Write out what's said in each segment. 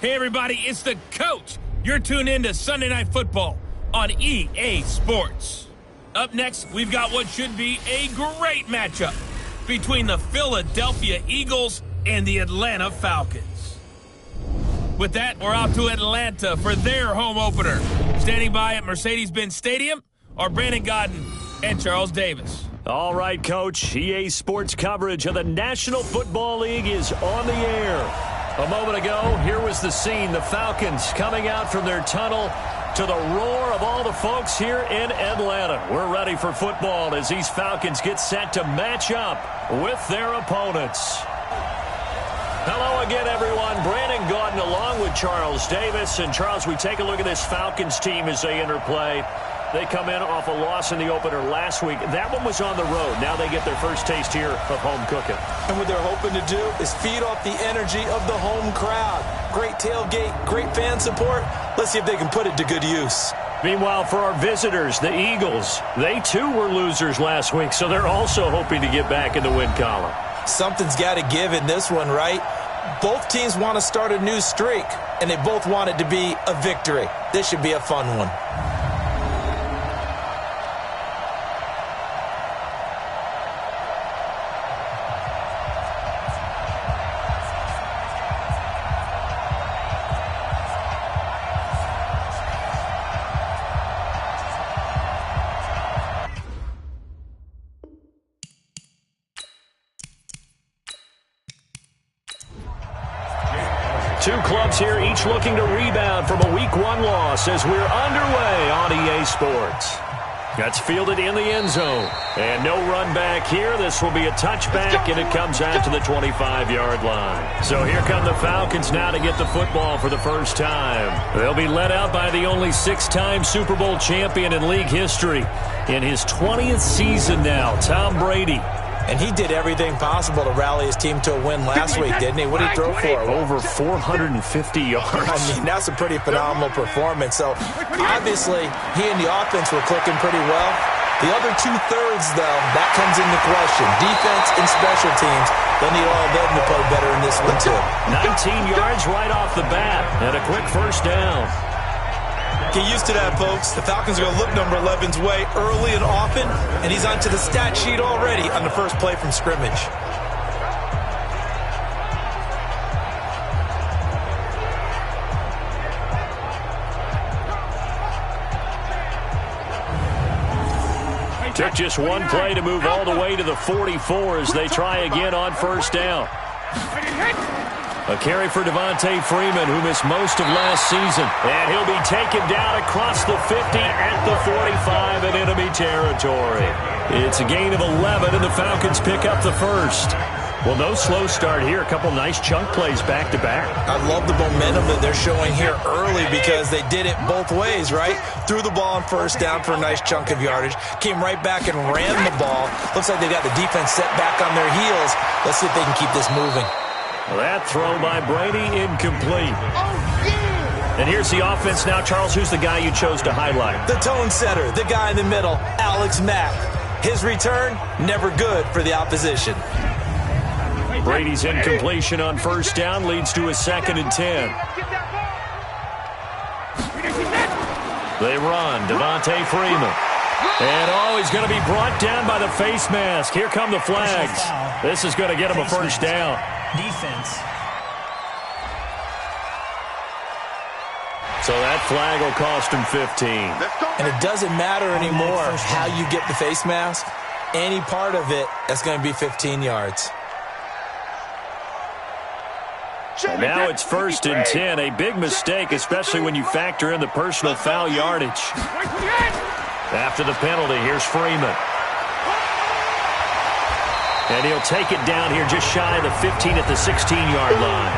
Hey, everybody, it's the coach. You're tuned in to Sunday Night Football on EA Sports. Up next, we've got what should be a great matchup between the Philadelphia Eagles and the Atlanta Falcons. With that, we're out to Atlanta for their home opener. Standing by at Mercedes-Benz Stadium are Brandon Godden and Charles Davis. All right, Coach. EA Sports coverage of the National Football League is on the air. A moment ago, here was the scene. The Falcons coming out from their tunnel to the roar of all the folks here in Atlanta. We're ready for football as these Falcons get set to match up with their opponents. Hello again, everyone. Brandon Gaudin along with Charles Davis. And, Charles, we take a look at this Falcons team as they interplay. They come in off a loss in the opener last week. That one was on the road. Now they get their first taste here of home cooking. And what they're hoping to do is feed off the energy of the home crowd. Great tailgate, great fan support. Let's see if they can put it to good use. Meanwhile, for our visitors, the Eagles, they too were losers last week, so they're also hoping to get back in the win column. Something's got to give in this one, right? Both teams want to start a new streak, and they both want it to be a victory. This should be a fun one. Two clubs here, each looking to rebound from a Week 1 loss as we're underway on EA Sports. That's fielded in the end zone. And no run back here. This will be a touchback, and it comes out to the 25-yard line. So here come the Falcons now to get the football for the first time. They'll be led out by the only 6-time Super Bowl champion in league history. In his 20th season now, Tom Brady. And he did everything possible to rally his team to a win last week, didn't he? What did he throw for? Over 450 yards. I mean, that's a pretty phenomenal performance. So, obviously, he and the offense were clicking pretty well. The other two-thirds, though, that comes into question. Defense and special teams, they'll need all of them to play better in this one, too. 19 yards right off the bat, and a quick first down. Get used to that, folks. The Falcons are going to look number 11's way early and often, and he's onto the stat sheet already on the first play from scrimmage. Took just one play to move all the way to the 44 as they try again on first down. A carry for Devontae Freeman, who missed most of last season. And he'll be taken down across the 50 at the 45 in enemy territory. It's a gain of 11, and the Falcons pick up the first. Well, no slow start here. A couple nice chunk plays back-to-back. I love the momentum that they're showing here early because they did it both ways, right? Threw the ball on first down for a nice chunk of yardage. Came right back and ran the ball. Looks like they got the defense set back on their heels. Let's see if they can keep this moving. That throw by Brady incomplete. And here's the offense now. Charles, who's the guy you chose to highlight? The tone setter, the guy in the middle, Alex Mack. His return, never good for the opposition. Brady's incompletion on first down leads to a 2nd and 10. They run. Devontae Freeman. And, he's going to be brought down by the face mask. Here come the flags. This is going to get him a first down. Defense. So that flag will cost him 15. And it doesn't matter anymore how you get the face mask. Any part of it, that's going to be 15 yards. And now it's 1st and 10. A big mistake, especially when you factor in the personal foul yardage. After the penalty, here's Freeman. And he'll take it down here just shy of the 15 at the 16-yard line.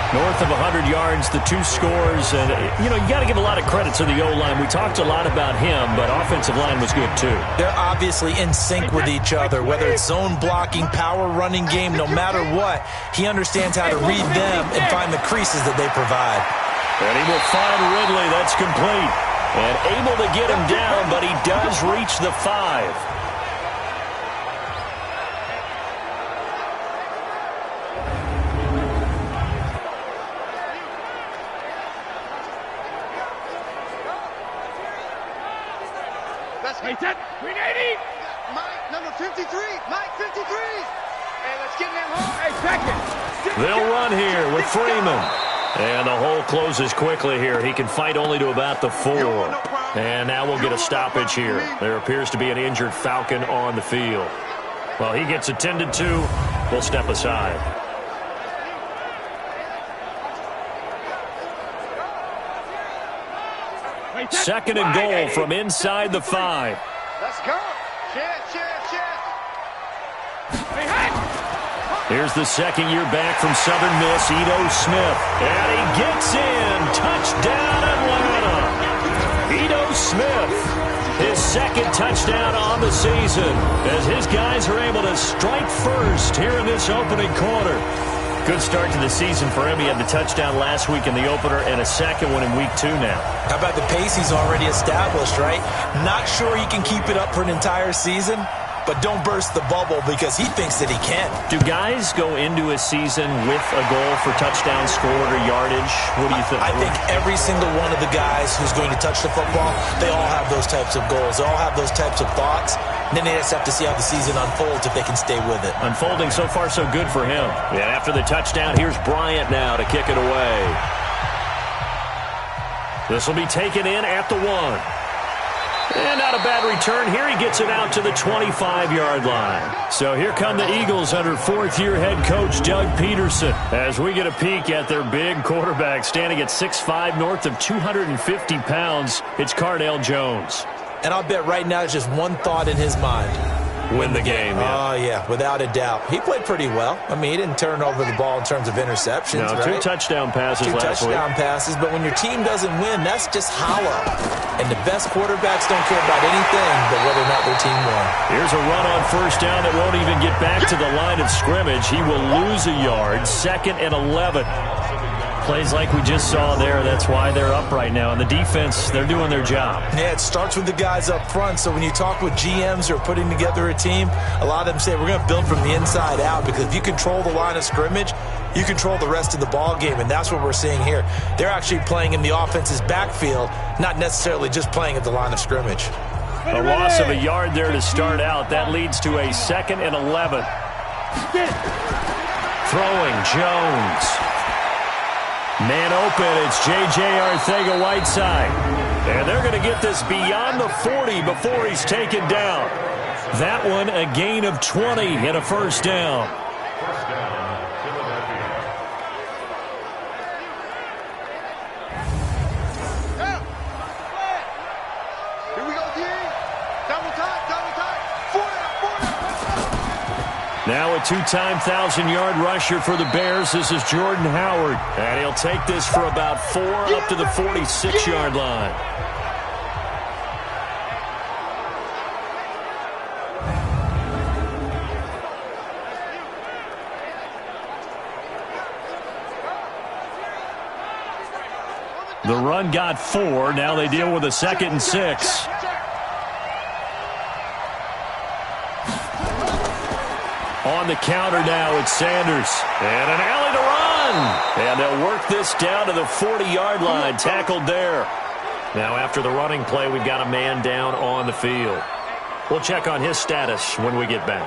North of 100 yards, the two scores. And, you got to give a lot of credit to the O-line. We talked a lot about him, but offensive line was good, too. They're obviously in sync with each other, whether it's zone blocking, power running game, no matter what. He understands how to read them and find the creases that they provide. And he will find Ridley. That's complete. And able to get him down, but he does reach the 5. Hey, set. 380. Mike, number 53. Mike, 53. Hey, let's get them home. Hey, second. They'll run here with Freeman. And the hole closes quickly here. He can fight only to about the 4. And now we'll get a stoppage here. There appears to be an injured Falcon on the field. Well, he gets attended to. We'll step aside. Second and goal from inside the 5. Let's go. Check. Here's the second-year back from Southern Miss, Ito Smith. And he gets in. Touchdown, Atlanta. Ito Smith, his second touchdown on the season, as his guys are able to strike first here in this opening quarter. Good start to the season for him. He had the touchdown last week in the opener and a second one in week 2 now. How about the pace he's already established, right? Not sure he can keep it up for an entire season, but don't burst the bubble because he thinks that he can. Do guys go into a season with a goal for touchdown scored or yardage? What do you think? I think every single one of the guys who's going to touch the football, they all have those types of goals. They all have those types of thoughts. And then they just have to see how the season unfolds if they can stay with it. Unfolding so far so good for him. And after the touchdown, here's Bryant now to kick it away. This will be taken in at the 1. And not a bad return here. He gets it out to the 25-yard line. So here come the Eagles under fourth-year head coach Doug Peterson. As we get a peek at their big quarterback standing at 6'5", north of 250 pounds, it's Cardale Jones. And I'll bet right now it's just one thought in his mind. Win the game, yeah. Oh, yeah, without a doubt. He played pretty well. I mean, he didn't turn over the ball in terms of interceptions, no, right? 2 touchdown passes last week. 2 touchdown passes, but when your team doesn't win, that's just hollow. And the best quarterbacks don't care about anything but whether or not their team won. Here's a run on first down that won't even get back to the line of scrimmage. He will lose a yard. 2nd and 11. Plays like we just saw there. That's why they're up right now. And the defense, they're doing their job. Yeah, it starts with the guys up front. So when you talk with GMs who are putting together a team, a lot of them say we're going to build from the inside out, because if you control the line of scrimmage, you control the rest of the ball game, and that's what we're seeing here. They're actually playing in the offense's backfield, not necessarily just playing at the line of scrimmage. A loss of a yard there to start out. That leads to a 2nd and 11. Throwing Jones. Man open, it's J.J. Arcega-Whiteside. And they're going to get this beyond the 40 before he's taken down. That one a gain of 20 and a first down. Here we go, D. Double time. Now a 2-time 1,000-yard rusher for the Bears. This is Jordan Howard. And he'll take this for about 4 up to the 46-yard line. The run got 4. Now they deal with a 2nd and 6. On the counter now, it's Sanders. And an alley to run. And they'll work this down to the 40-yard line. Tackled there. Now after the running play, we've got a man down on the field. We'll check on his status when we get back.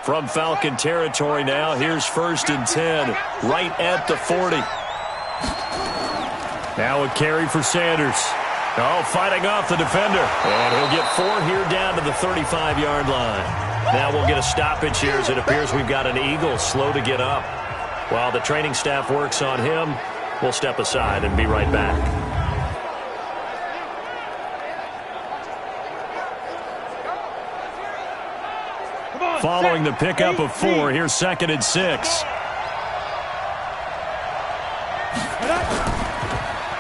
From Falcon territory now, here's 1st and 10. Right at the 40. Now a carry for Sanders. Oh, fighting off the defender. And he'll get 4 here down to the 35-yard line. Now we'll get a stoppage here, as it appears we've got an Eagle slow to get up. While the training staff works on him, we'll step aside and be right back. Following the pickup of 4, here's 2nd and 6.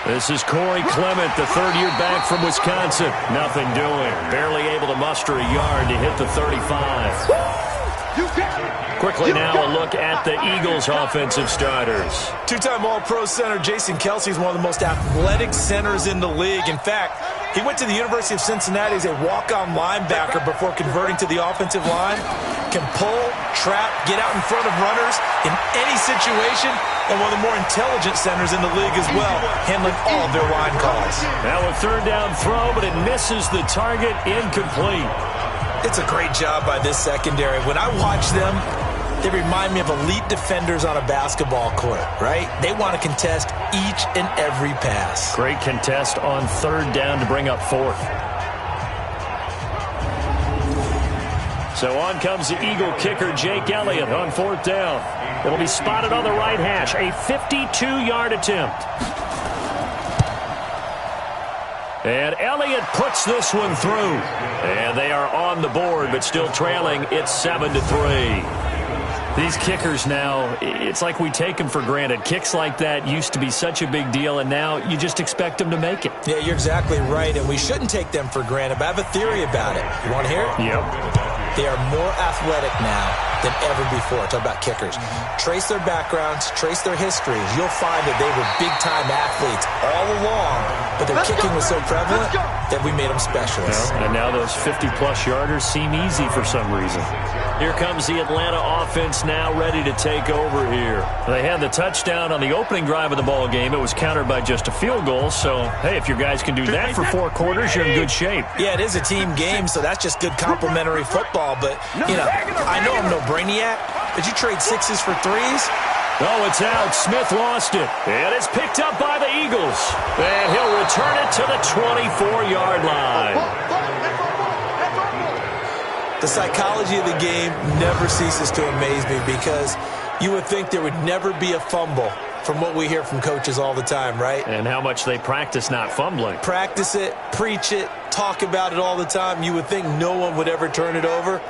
This is Corey Clement, the 3rd-year back from Wisconsin. Nothing doing. Barely able to muster a yard to hit the 35. Quickly now a look at the Eagles' offensive starters. 2-time All-Pro center Jason Kelsey is one of the most athletic centers in the league. In fact, he went to the University of Cincinnati as a walk-on linebacker before converting to the offensive line. can pull, trap, get out in front of runners in any situation, and one of the more intelligent centers in the league as well, handling all of their line calls. Now a third down throw, but it misses the target, incomplete. It's a great job by this secondary. When I watch them, they remind me of elite defenders on a basketball court, right? They want to contest each and every pass. Great contest on third down to bring up fourth. So on comes the Eagle kicker, Jake Elliott, on fourth down. It'll be spotted on the right hash, a 52-yard attempt. And Elliott puts this one through. And they are on the board, but still trailing. It's 7-3. These kickers now, it's like we take them for granted. Kicks like that used to be such a big deal, and now you just expect them to make it. Yeah, you're exactly right, and we shouldn't take them for granted, but I have a theory about it. You want to hear it? Yep. They are more athletic now than ever before. Talk about kickers. Trace their backgrounds, trace their histories. You'll find that they were big-time athletes all along, but their kicking was so prevalent that we made them specialists. And now those 50-plus yarders seem easy for some reason. Here comes the Atlanta offense now ready to take over here. They had the touchdown on the opening drive of the ball game. It was countered by just a field goal. So, hey, if your guys can do that for 4 quarters, you're in good shape. Yeah, it is a team game, so that's just good complimentary football. But, you know, I know I'm no brainiac, but you trade 6s for 3s? Oh, it's out. Smith lost it. And it's picked up by the Eagles. And he'll return it to the 24-yard line. The psychology of the game never ceases to amaze me because you would think there would never be a fumble from what we hear from coaches all the time, right? And how much they practice not fumbling. Practice it, preach it, talk about it all the time. You would think no one would ever turn it over.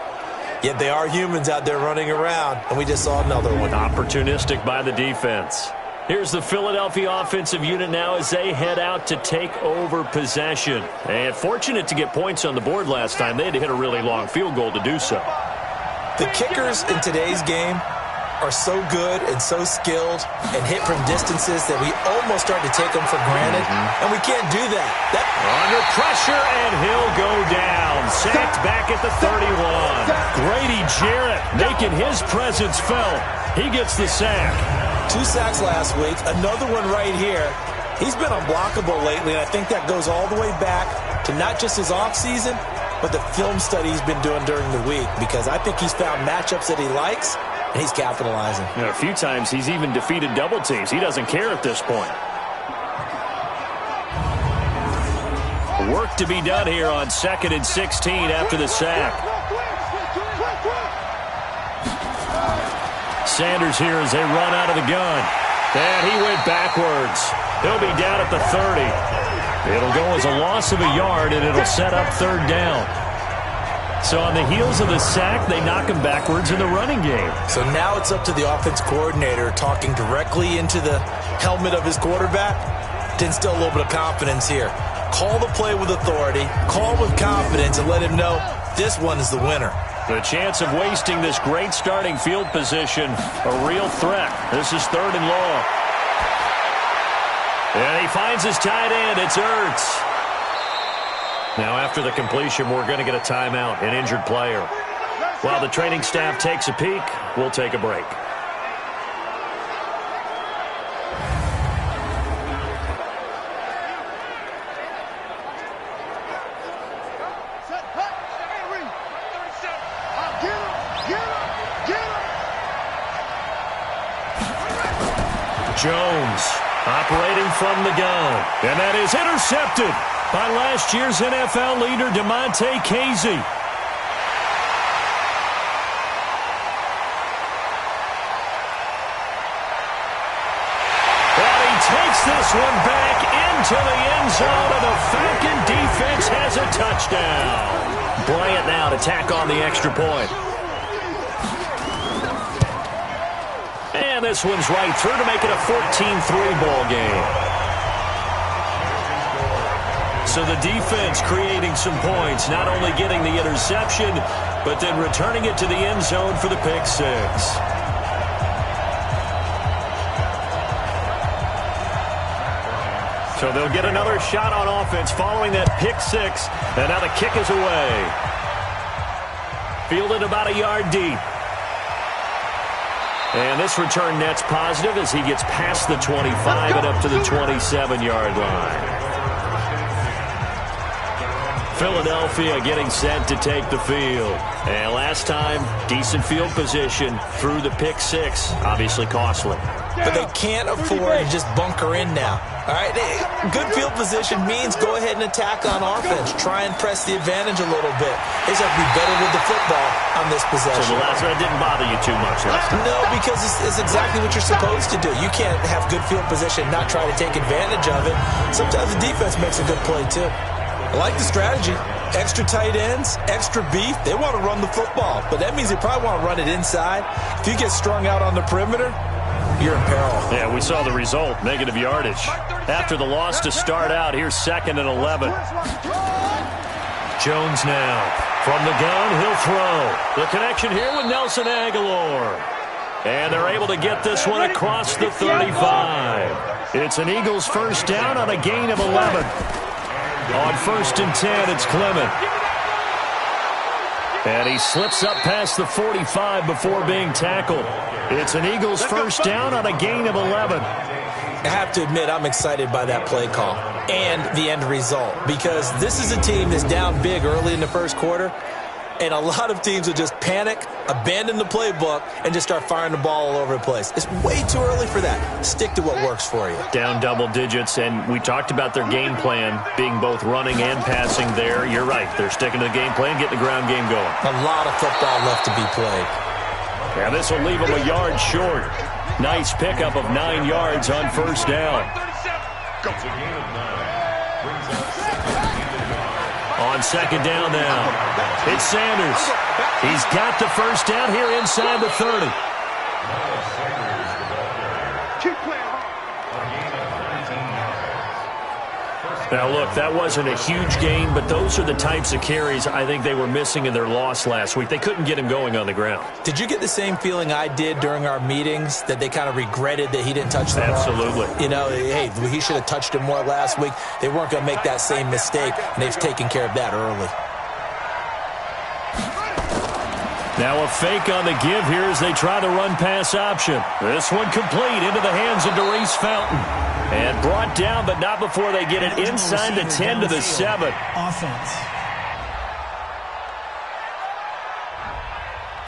Yet they are humans out there running around, and we just saw another one. Opportunistic by the defense. Here's the Philadelphia offensive unit now as they head out to take over possession. And fortunate to get points on the board last time. They had to hit a really long field goal to do so. The kickers in today's game are so good and so skilled and hit from distances that we almost start to take them for granted, and we can't do that. Under pressure, and he'll go down. Sacked back at the 31. Grady Jarrett making his presence felt. He gets the sack. 2 sacks last week, another one right here. He's been unblockable lately, and I think that goes all the way back to not just his offseason, but the film study he's been doing during the week, because I think he's found matchups that he likes, and he's capitalizing. You know, a few times he's even defeated double teams. He doesn't care at this point. Work to be done here on 2nd and 16 after the sack. Sanders here as they run out of the gun. And he went backwards. He'll be down at the 30. It'll go as a loss of a yard, and it'll set up 3rd down. So on the heels of the sack, they knock him backwards in the running game. So now it's up to the offense coordinator talking directly into the helmet of his quarterback to instill a little bit of confidence here. Call the play with authority, call with confidence, and let him know this one is the winner. The chance of wasting this great starting field position, a real threat. This is 3rd and long. And he finds his tight end. It's Ertz. Now after the completion, we're going to get a timeout, an injured player. While the training staff takes a peek, we'll take a break. Jones operating from the gun. And that is intercepted by last year's NFL leader, DeMonte Casey. And he takes this one back into the end zone, and the Falcon defense has a touchdown. Bryant now to tack on the extra point. And this one's right through to make it a 14-3 ball game. So the defense creating some points, not only getting the interception, but then returning it to the end zone for the pick six. So they'll get another shot on offense following that pick six, and now the kick is away. fielded about a yard deep. And this return net's positive as he gets past the 25 and up to the 27-yard line. Philadelphia getting set to take the field. And last time, decent field position through the pick six. Obviously costly. But they can't afford to just bunker in now. All right, good field position means go ahead and attack on offense. Try and press the advantage a little bit. They just have to be better with the football on this possession. So the last one didn't bother you too much last time? No, because it's exactly what you're supposed to do. You can't have good field position and not try to take advantage of it. Sometimes the defense makes a good play, too. I like the strategy. Extra tight ends, extra beef. They want to run the football, but that means they probably want to run it inside. If you get strung out on the perimeter, you're in peril. Yeah, we saw the result, negative yardage. After the loss to start out, here's 2nd and 11. Jones now. From the gun, he'll throw. The connection here with Nelson Aguilar. And they're able to get this one across the 35. It's an Eagles first down on a gain of 11. On 1st and 10, it's Clement. And he slips up past the 45 before being tackled. It's an Eagles first down on a gain of 11. I have to admit, I'm excited by that play call and the end result, because this is a team that's down big early in the first quarter, and a lot of teams will just panic, abandon the playbook, and just start firing the ball all over the place. It's way too early for that. Stick to what works for you. Down double digits, and we talked about their game plan being both running and passing there. You're right. They're sticking to the game plan, getting the ground game going. A lot of football left to be played. Yeah, this will leave them a yard short. Nice pickup of 9 yards on first down. On second down now, it's Sanders. He's got the first down here inside the 30. Now, look, that wasn't a huge gain, but those are the types of carries I think they were missing in their loss last week. They couldn't get him going on the ground. Did you get the same feeling I did during our meetings, that they kind of regretted that he didn't touch the ball? Absolutely. You know, hey, he should have touched it more last week. They weren't going to make that same mistake, and they've taken care of that early. Now a fake on the give here as they try the run-pass option. This one complete into the hands of Darius Fountain. And brought down, but not before they get it inside the 10 to the 7. Offense.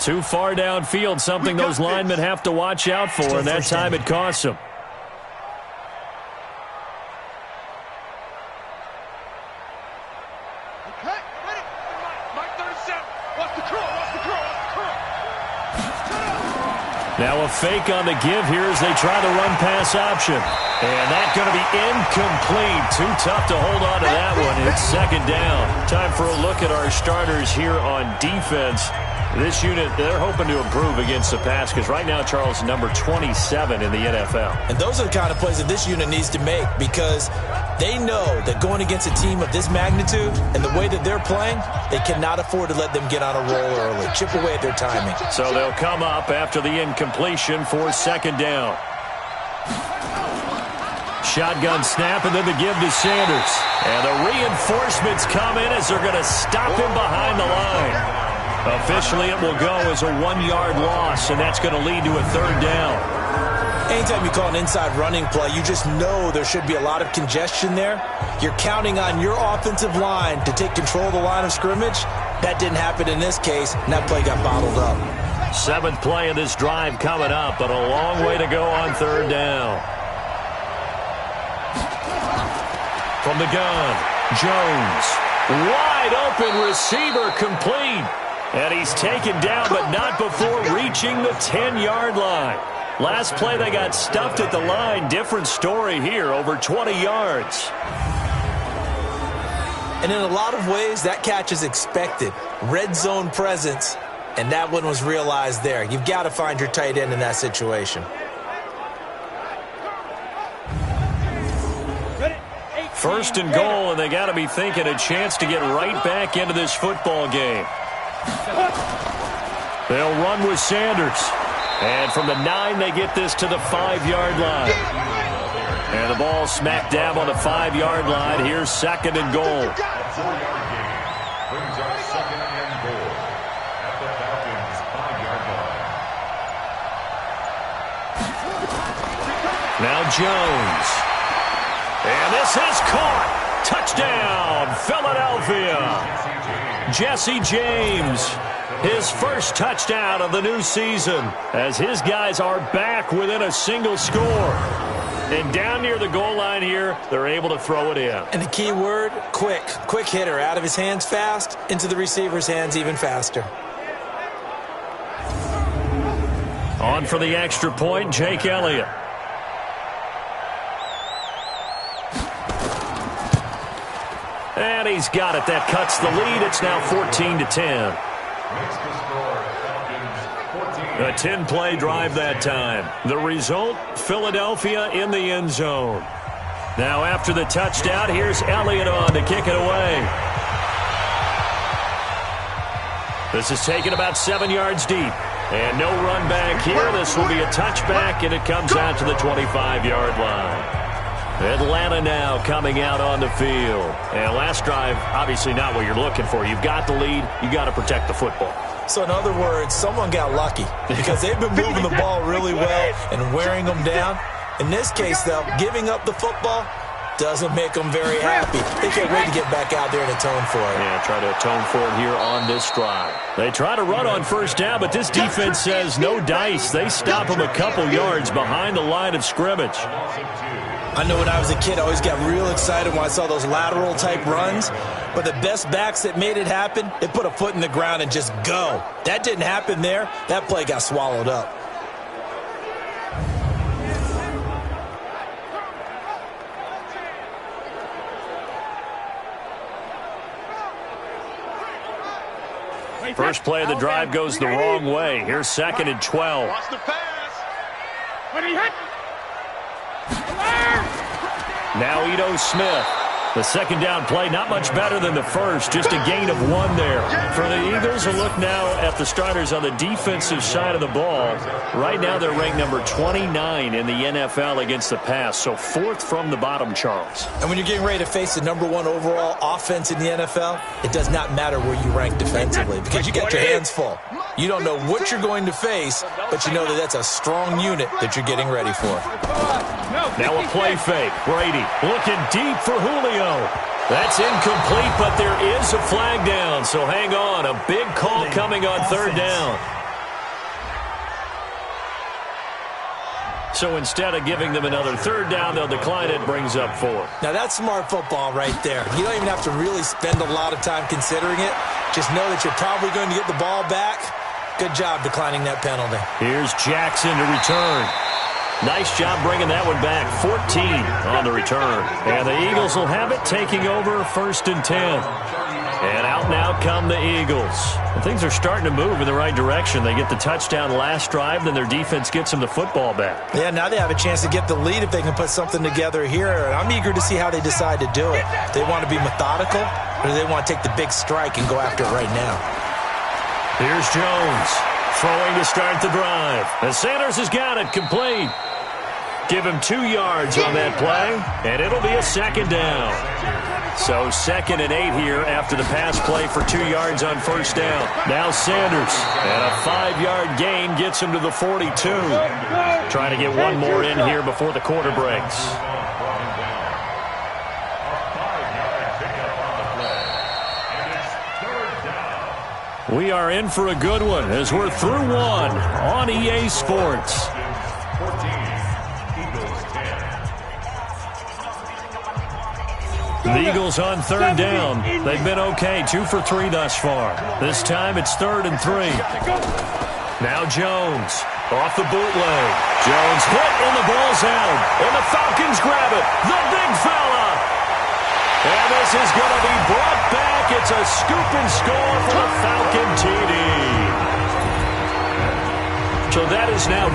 Too far downfield, something those linemen have to watch out for, and that time it costs them. Now a fake on the give here as they try the run-pass option. And that's going to be incomplete. Too tough to hold on to that one. It's second down. Time for a look at our starters here on defense. This unit, they're hoping to improve against the pass because right now, Charles, number 27 in the NFL. And those are the kind of plays that this unit needs to make, because they know that going against a team of this magnitude and the way that they're playing, they cannot afford to let them get on a roll early. Chip away at their timing. So they'll come up after the incompletion for second down. Shotgun snap, and then the give to Sanders. And the reinforcements come in as they're going to stop him behind the line. Officially, it will go as a 1-yard loss, and that's going to lead to a third down. Anytime you call an inside running play, you just know there should be a lot of congestion there. You're counting on your offensive line to take control of the line of scrimmage. That didn't happen in this case, and that play got bottled up. 7th play of this drive coming up, but a long way to go on third down. From the gun, Jones. Wide open receiver complete. And he's taken down, but not before reaching the 10-yard line. Last play, they got stuffed at the line. Different story here, over 20 yards. And in a lot of ways, that catch is expected. Red zone presence, and that one was realized there. You've got to find your tight end in that situation. First and goal, and they got to be thinking a chance to get right back into this football game. They'll run with Sanders. And from the 9, they get this to the 5-yard line. And the ball smacked down on the 5-yard line. Here's second and goal. Now Jones. And this is caught. Touchdown, Philadelphia. Jesse James, his first touchdown of the new season, as his guys are back within a single score. And down near the goal line here, they're able to throw it in. And the key word, quick. Quick hitter. Out of his hands fast, into the receiver's hands even faster. On for the extra point, Jake Elliott. And he's got it. That cuts the lead. It's now 14-10. A 10-play drive that time. The result, Philadelphia in the end zone. Now after the touchdown, here's Elliott on to kick it away. This is taken about 7 yards deep. And no run back here. This will be a touchback, and it comes out to the 25-yard line. Atlanta now coming out on the field. And last drive, obviously not what you're looking for. You've got the lead. You've got to protect the football. So in other words, someone got lucky because they've been moving the ball really well and wearing them down. In this case, though, giving up the football doesn't make them very happy. They can't wait to get back out there and atone for it. Yeah, try to atone for it here on this drive. They try to run on first down, but this defense says no dice. They stop them a couple yards behind the line of scrimmage. I know when I was a kid, I always got real excited when I saw those lateral-type runs. But the best backs that made it happen, they put a foot in the ground and just go. That didn't happen there. That play got swallowed up. First play of the drive goes the wrong way. Here's 2nd and 12. Watch the pass. What are you hitting? Now Ito Smith. The second down play, not much better than the first, just a gain of 1 there. For the Eagles, a look now at the starters on the defensive side of the ball. Right now, they're ranked number 29 in the NFL against the pass, so 4th from the bottom, Charles. And when you're getting ready to face the number 1 overall offense in the NFL, it does not matter where you rank defensively because you got your hands full. You don't know what you're going to face, but you know that that's a strong unit that you're getting ready for. Now a play fake. Brady looking deep for Julio. That's incomplete, but there is a flag down, so hang on. A big call coming on 3rd down. So instead of giving them another 3rd down, they'll decline it, brings up 4. Now that's smart football right there. You don't even have to really spend a lot of time considering it. Just know that you're probably going to get the ball back. Good job declining that penalty. Here's Jackson to return. Nice job bringing that one back. 14 on the return. And the Eagles will have it, taking over 1st and 10. And out now come the Eagles. And things are starting to move in the right direction. They get the touchdown last drive, then their defense gets them the football back. Yeah, now they have a chance to get the lead if they can put something together here. And I'm eager to see how they decide to do it. They want to be methodical, or do they want to take the big strike and go after it right now? Here's Jones. Throwing to start the drive. And Sanders has got it complete. Give him 2 yards on that play, and it'll be a 2nd down. So 2nd and 8 here after the pass play for 2 yards on 1st down. Now Sanders, and a 5-yard gain gets him to the 42. Trying to get one more in here before the quarter breaks. We are in for a good one as we're through 1 on EA Sports. The Eagles on 3rd down. They've been okay, 2 for 3 thus far. This time it's 3rd and 3. Now Jones off the bootleg. Jones hit and the ball's out. And the Falcons grab it. The big fella. And this is going to be brought back. It's a scoop and score for the Falcon TD. So that is now 2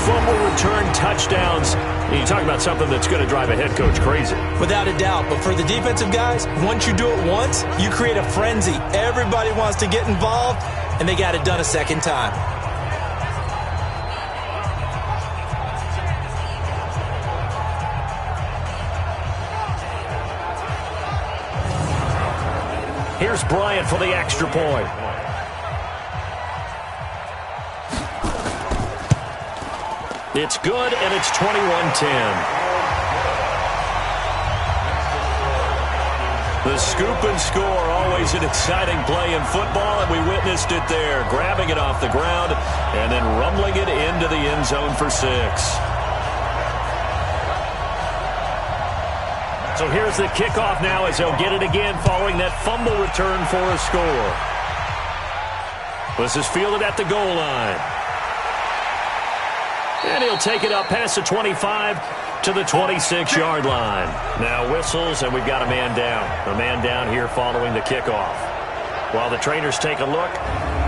fumble return touchdowns. You talk about something that's going to drive a head coach crazy. Without a doubt. But for the defensive guys, once you do it once, you create a frenzy. Everybody wants to get involved, and they got it done a 2nd time. Here's Bryant for the extra point. It's good, and it's 21-10. The scoop and score, always an exciting play in football, and we witnessed it there, grabbing it off the ground and then rumbling it into the end zone for 6. So here's the kickoff now as they'll get it again following that fumble return for a score. This is fielded at the goal line. And he'll take it up past the 25 to the 26-yard line. Now whistles, and we've got a man down. A man down here following the kickoff. While the trainers take a look,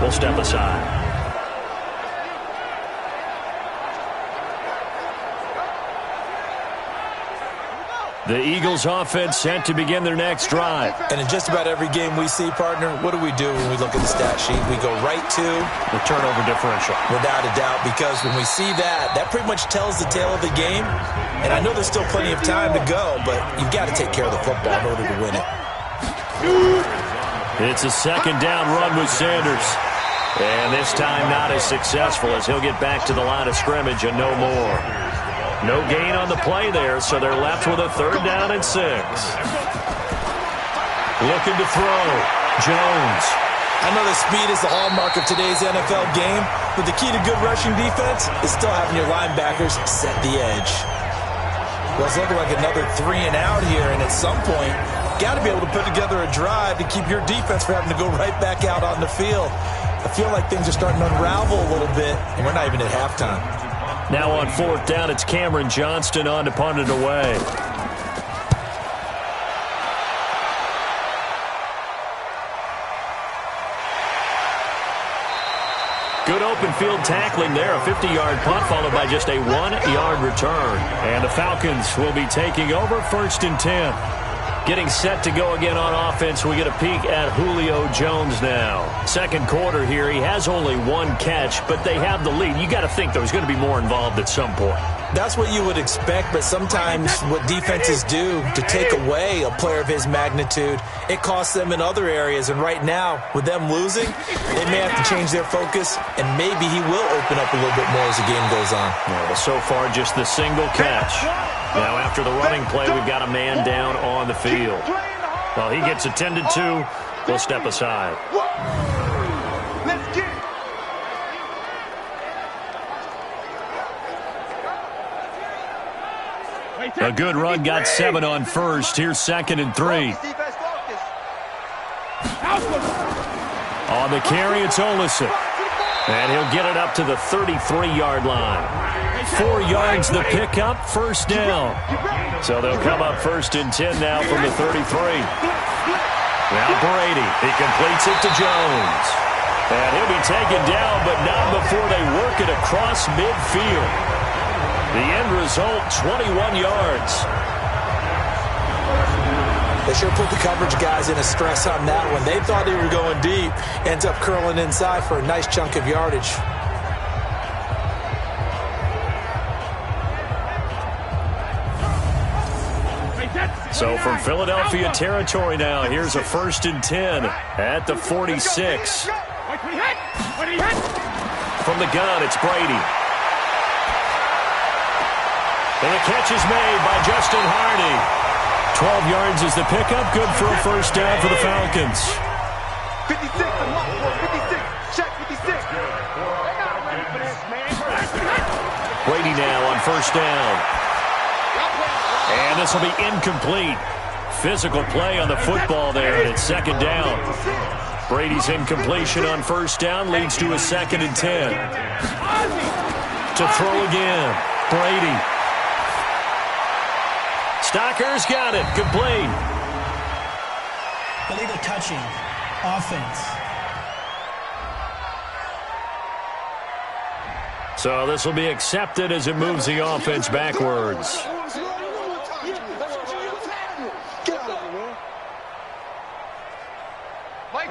we'll step aside. The Eagles offense set to begin their next drive. And in just about every game we see, partner, what do we do when we look at the stat sheet? We go right to the turnover differential. Without a doubt, because when we see that, that pretty much tells the tale of the game. And I know there's still plenty of time to go, but you've got to take care of the football in order to win it. It's a second down run with Sanders. And this time not as successful as he'll get back to the line of scrimmage and no more. No gain on the play there, so they're left with a 3rd down and 6. Looking to throw. Jones. I know the speed is the hallmark of today's NFL game, but the key to good rushing defense is still having your linebackers set the edge. Well, it's looking like another 3 and out here, and at some point, got to be able to put together a drive to keep your defense from having to go right back out on the field. I feel like things are starting to unravel a little bit, and we're not even at halftime. Now on 4th down, it's Cameron Johnston on to punt it away. Good open field tackling there. A 50-yard punt followed by just a 1-yard return. And the Falcons will be taking over 1st and 10. Getting set to go again on offense. We get a peek at Julio Jones now. Second quarter here. He has only 1 catch, but they have the lead. You got to think there's going to be more involved at some point. That's what you would expect, but sometimes what defenses do to take away a player of his magnitude, it costs them in other areas. And right now, with them losing, they may have to change their focus, and maybe he will open up a little bit more as the game goes on. Well, so far, just the single catch. Now, after the running play, we've got a man down on the field. Well, he gets attended to. We'll step aside. Let's get it. A good run got 7 on first. Here's 2nd and 3. On the carry, it's Olsen. And he'll get it up to the 33-yard line. 4 yards the pickup, 1st down. So they'll come up 1st and 10 now from the 33. Now Brady, he completes it to Jones. And he'll be taken down, but not before they work it across midfield. The end result, 21 yards. They sure put the coverage guys in a stress on that one. They thought they were going deep. Ends up curling inside for a nice chunk of yardage. So from Philadelphia territory now, here's a 1st and 10 at the 46. From the gun, it's Brady. And the catch is made by Justin Hardy. 12 yards is the pickup. Good for a 1st down for the Falcons. 56, I'm up for 56. Check 56. They're not ready for this, man. Brady now on 1st down. And this will be incomplete. Physical play on the football there, and it's 2nd down. Brady's incompletion on 1st down leads to a 2nd and 10. To throw again, Brady. Stocker's got it, complete. Illegal touching, offense. So this will be accepted as it moves the offense backwards.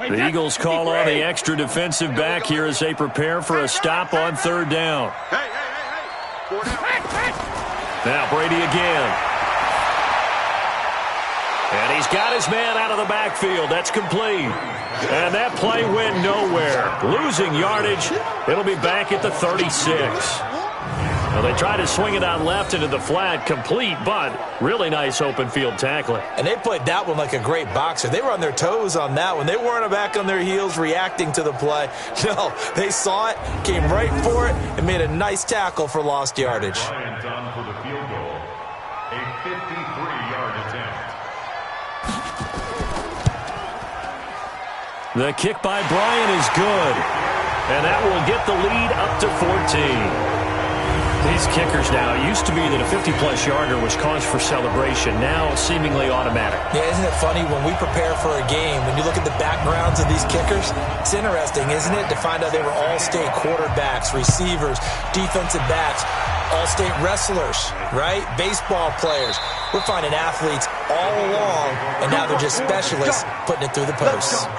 The Eagles call on the extra defensive back here as they prepare for a stop on 3rd down. Now Brady again. And he's got his man out of the backfield. That's complete. And that play went nowhere. Losing yardage. It'll be back at the 36. Well, they try to swing it out left into the flat, complete, but really nice open field tackling. And they played that one like a great boxer. They were on their toes on that one. They weren't back on their heels reacting to the play. No, they saw it, came right for it, and made a nice tackle for lost yardage. Bryant on for the field goal. A 53-yard attempt. The kick by Bryant is good, and that will get the lead up to 14. These kickers now, it used to be that a 50-plus yarder was cause for celebration, now seemingly automatic. Yeah, isn't it funny when we prepare for a game, when you look at the backgrounds of these kickers, it's interesting, isn't it, to find out they were all-state quarterbacks, receivers, defensive backs, all-state wrestlers, right? Baseball players. We're finding athletes all along, and now they're just specialists putting it through the posts.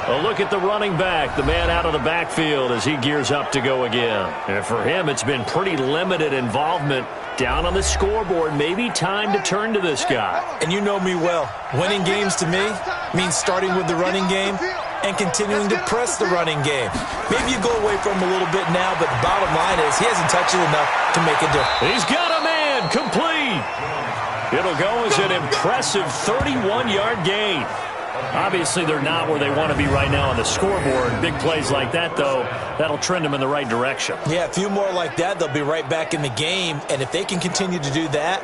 A look at the running back, the man out of the backfield as he gears up to go again. And for him, it's been pretty limited involvement down on the scoreboard. Maybe time to turn to this guy. And you know me well. Winning games to me means starting with the running game and continuing to press the running game. Maybe you go away from him a little bit now, but the bottom line is he hasn't touched it enough to make a difference. He's got a man, complete. It'll go as an impressive 31-yard gain. Obviously, they're not where they want to be right now on the scoreboard. Big plays like that, though, that'll trend them in the right direction. Yeah, a few more like that, they'll be right back in the game. And if they can continue to do that,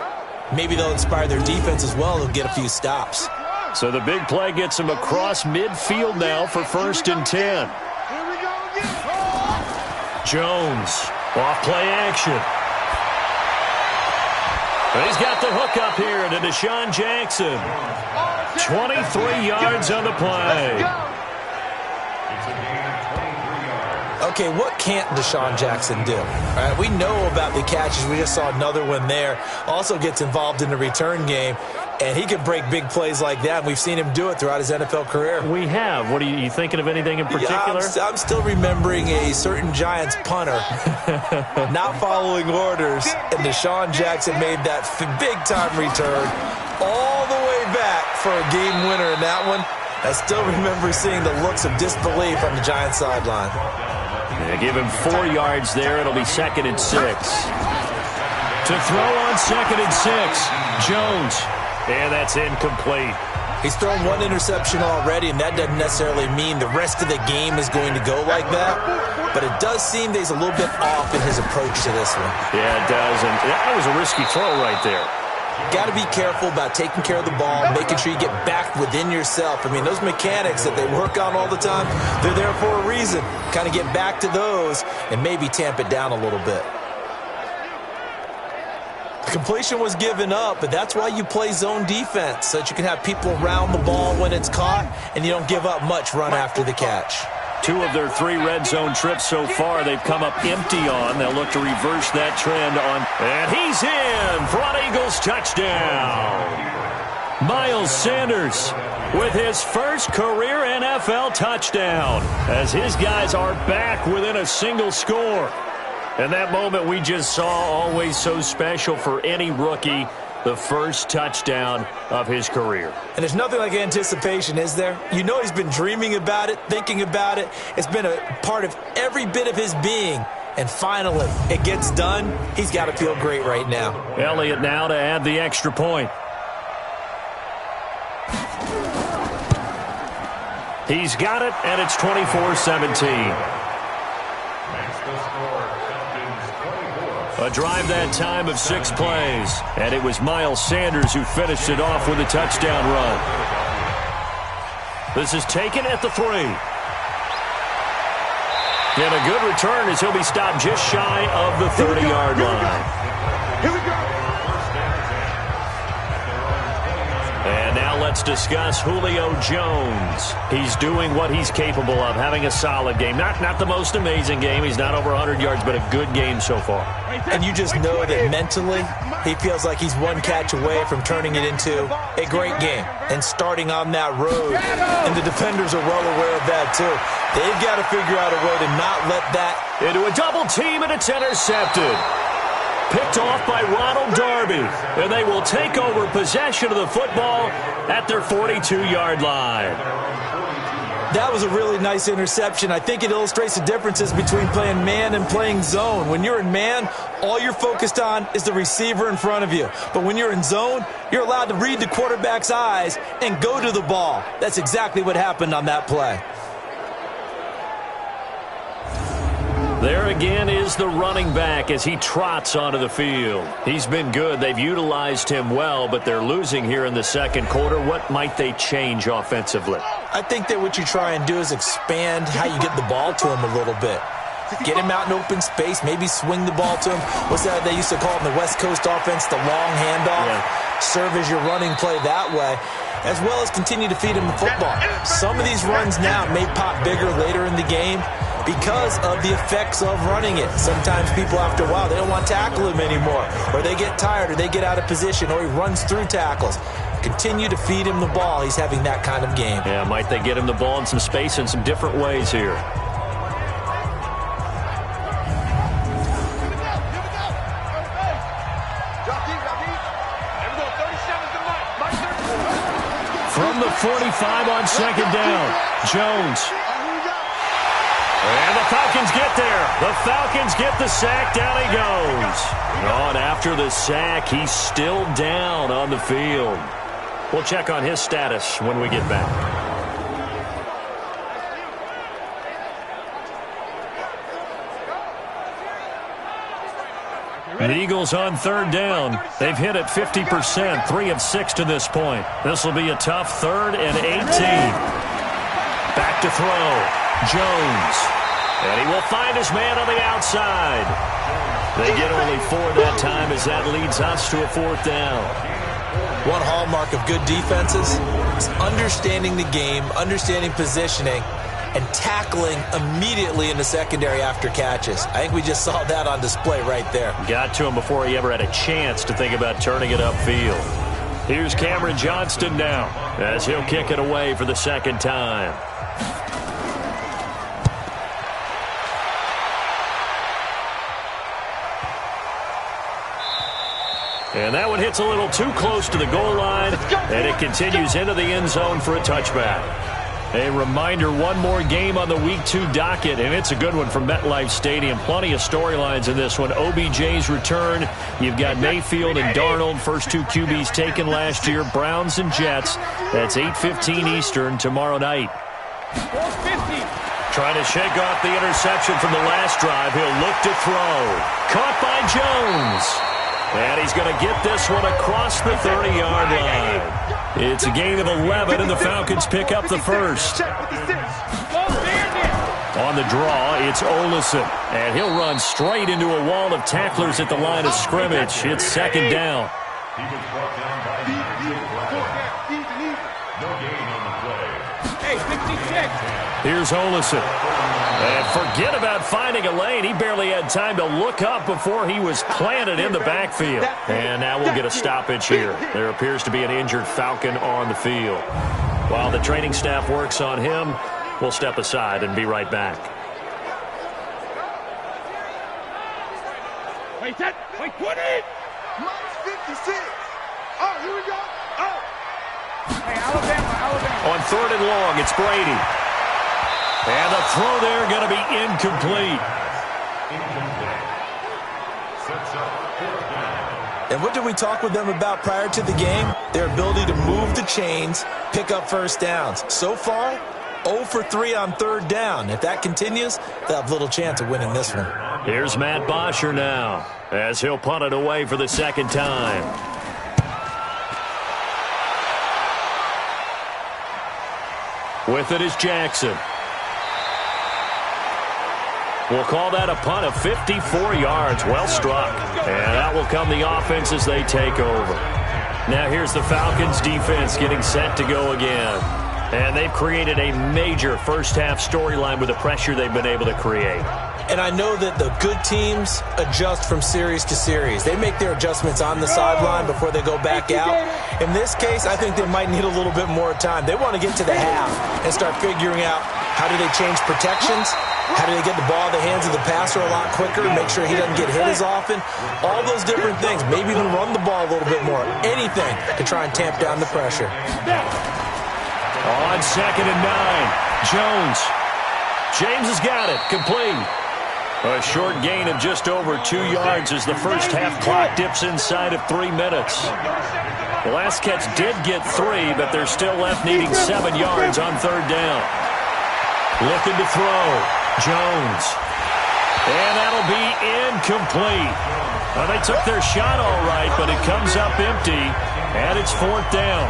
maybe they'll inspire their defense as well. They'll get a few stops. So the big play gets them across midfield now for 1st and 10. Jones, off play action. He's got the hook up here to Deshaun Jackson. 23 yards on the play. Okay, what can't Deshaun Jackson do? All right, we know about the catches. We just saw another one there. Also gets involved in the return game, and he can break big plays like that. We've seen him do it throughout his NFL career. We have. What are you thinking of anything in particular? Yeah, I'm still remembering a certain Giants punter not following orders, and Deshaun Jackson made that big-time return all the way back for a game winner in that one. I still remember seeing the looks of disbelief on the Giants sideline. They give him 4 yards there. It'll be 2nd and 6. To throw on 2nd and 6, Jones. And that's incomplete. He's thrown one interception already, and that doesn't necessarily mean the rest of the game is going to go like that. But it does seem that he's a little bit off in his approach to this one. Yeah, it does. And that was a risky throw right there. Got to be careful about taking care of the ball, making sure you get back within yourself. I mean, those mechanics that they work on all the time, they're there for a reason. Kind of get back to those and maybe tamp it down a little bit. The completion was given up, but that's why you play zone defense, so that you can have people around the ball when it's caught, and you don't give up much run after the catch. 2 of their 3 red zone trips so far, they've come up empty on. They'll look to reverse that trend on. And he's in for an Eagles touchdown. Miles Sanders with his first career NFL touchdown as his guys are back within a single score. And that moment we just saw, always so special for any rookie. The first touchdown of his career. And there's nothing like anticipation, is there? You know he's been dreaming about it, thinking about it. It's been a part of every bit of his being. And finally, it gets done. He's got to feel great right now. Elliott now to add the extra point. He's got it, and it's 24-17. A drive that time of 6 plays. And it was Miles Sanders who finished it off with a touchdown run. This is taken at the 3. And a good return as he'll be stopped just shy of the 30-yard line. Here we go. And now let's discuss Julio Jones. He's doing what he's capable of, having a solid game. Not the most amazing game. He's not over 100 yards, but a good game so far. And you just know that mentally, he feels like he's one catch away from turning it into a great game and starting on that road. And the defenders are well aware of that, too. They've got to figure out a way to not let that. Into a double team, and it's intercepted. Picked off by Ronald Darby. And they will take over possession of the football at their 42-yard line. That was a really nice interception. I think it illustrates the differences between playing man and playing zone. When you're in man, all you're focused on is the receiver in front of you. But when you're in zone, you're allowed to read the quarterback's eyes and go to the ball. That's exactly what happened on that play. There again is the running back as he trots onto the field. He's been good. They've utilized him well, but they're losing here in the second quarter. What might they change offensively? I think that what you try and do is expand how you get the ball to him a little bit. Get him out in open space, maybe swing the ball to him. What's that they used to call it in the West Coast offense, the long handoff? Yeah. Serve as your running play that way, as well as continue to feed him the football. Some of these runs now may pop bigger later in the game because of the effects of running it. Sometimes people, after a while, they don't want to tackle him anymore, or they get tired, or they get out of position, or he runs through tackles. Continue to feed him the ball. He's having that kind of game. Yeah, might they get him the ball in some space in some different ways here. From the 45 on second down, Jones. And the Falcons get there. The Falcons get the sack. Down he goes. And after the sack, he's still down on the field. We'll check on his status when we get back. The Eagles on third down. They've hit it 50%, 3 of 6 to this point. This will be a tough 3rd and 18. Back to throw. Jones. And he will find his man on the outside. They get only 4 that time as that leads us to a 4th down. One hallmark of good defenses is understanding the game, understanding positioning, and tackling immediately in the secondary after catches. I think we just saw that on display right there. Got to him before he ever had a chance to think about turning it upfield. Here's Cameron Johnston now as he'll kick it away for the second time. And that one hits a little too close to the goal line, and it continues into the end zone for a touchback. A reminder, one more game on the Week 2 docket, and it's a good one from MetLife Stadium. Plenty of storylines in this one. OBJ's return. You've got Mayfield and Darnold, first 2 QBs taken last year. Browns and Jets. That's 8:15 Eastern tomorrow night. Trying to shake off the interception from the last drive. He'll look to throw. Caught by Jones. And he's going to get this one across the 30-yard line. It's a gain of 11, and the Falcons pick up the first. On the draw, it's Olesen. And he'll run straight into a wall of tacklers at the line of scrimmage. It's second down. He was brought down by no gain on the play. Here's Olesen. And forget about finding a lane. He barely had time to look up before he was planted in the backfield. And now we'll get a stoppage here. There appears to be an injured Falcon on the field. While the training staff works on him, we'll step aside and be right back. Wait, 20! Mike's 56! Oh, here we go! Oh! Hey, Alabama. On 3rd and long, it's Brady. And the throw there going to be incomplete. And what did we talk with them about prior to the game? Their ability to move the chains, pick up first downs. So far, 0 for 3 on 3rd down. If that continues, they'll have little chance of winning this one. Here's Matt Bosher now as he'll punt it away for the second time. With it is Jackson. We'll call that a punt of 54 yards. Well struck. And out will come the offense as they take over. Now here's the Falcons defense getting set to go again. And they've created a major first-half storyline with the pressure they've been able to create. And I know that the good teams adjust from series to series. They make their adjustments on the sideline before they go back out. In this case, I think they might need a little bit more time. They want to get to the half and start figuring out how do they change protections, how do they get the ball in the hands of the passer a lot quicker, make sure he doesn't get hit as often, all those different things. Maybe even run the ball a little bit more. Anything to try and tamp down the pressure. On 2nd and 9. Jones. James has got it. Complete. A short gain of just over 2 yards as the first half clock dips inside of 3 minutes. The last catch did get 3, but they're still left needing 7 yards on third down. Looking to throw. Jones. And that'll be incomplete. Well, they took their shot all right, but it comes up empty, and it's fourth down.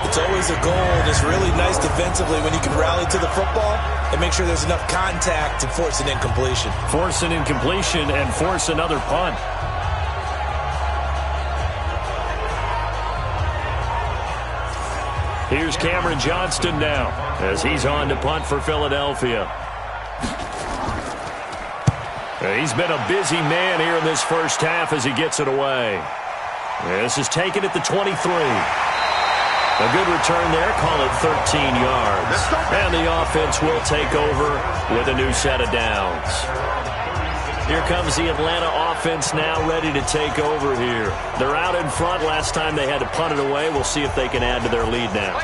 It's always a goal, and it's really nice defensively when you can rally to the football and make sure there's enough contact to force an incompletion. Force an incompletion and force another punt. Here's Cameron Johnston now as he's on to punt for Philadelphia. He's been a busy man here in this first half as he gets it away. This is taken at the 23. A good return there, call it 13 yards. And the offense will take over with a new set of downs. Here comes the Atlanta offense now ready to take over here. They're out in front. Last time they had to punt it away. We'll see if they can add to their lead now.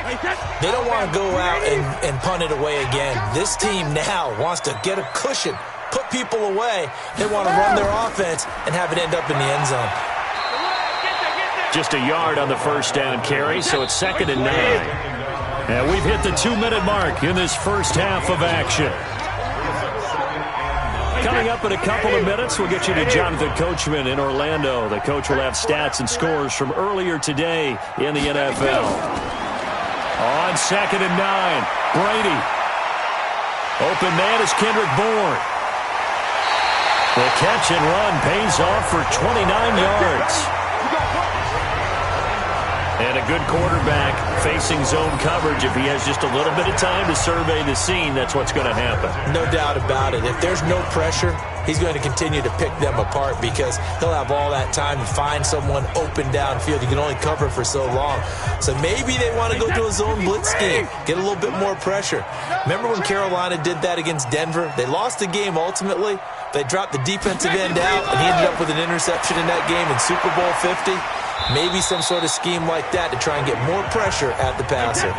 They don't want to go out and punt it away again. This team now wants to get a cushion, put people away. They want to run their offense and have it end up in the end zone. Just a yard on the first down carry, so it's 2nd and 9. And we've hit the 2-minute mark in this first half of action. Coming up in a couple of minutes, we'll get you to Jonathan Coachman in Orlando. The coach will have stats and scores from earlier today in the NFL. On 2nd and 9, Brady. Open man is Kendrick Bourne. The catch and run pays off for 29 yards. And a good quarterback facing zone coverage. If he has just a little bit of time to survey the scene, that's what's going to happen. No doubt about it. If there's no pressure, he's going to continue to pick them apart because he'll have all that time to find someone open downfield. He can only cover for so long. So maybe they want to go to a zone blitz scheme, get a little bit more pressure. Remember when Carolina did that against Denver? They lost the game ultimately. They dropped the defensive end out, and he ended up with an interception in that game in Super Bowl 50. Maybe some sort of scheme like that to try and get more pressure at the passer.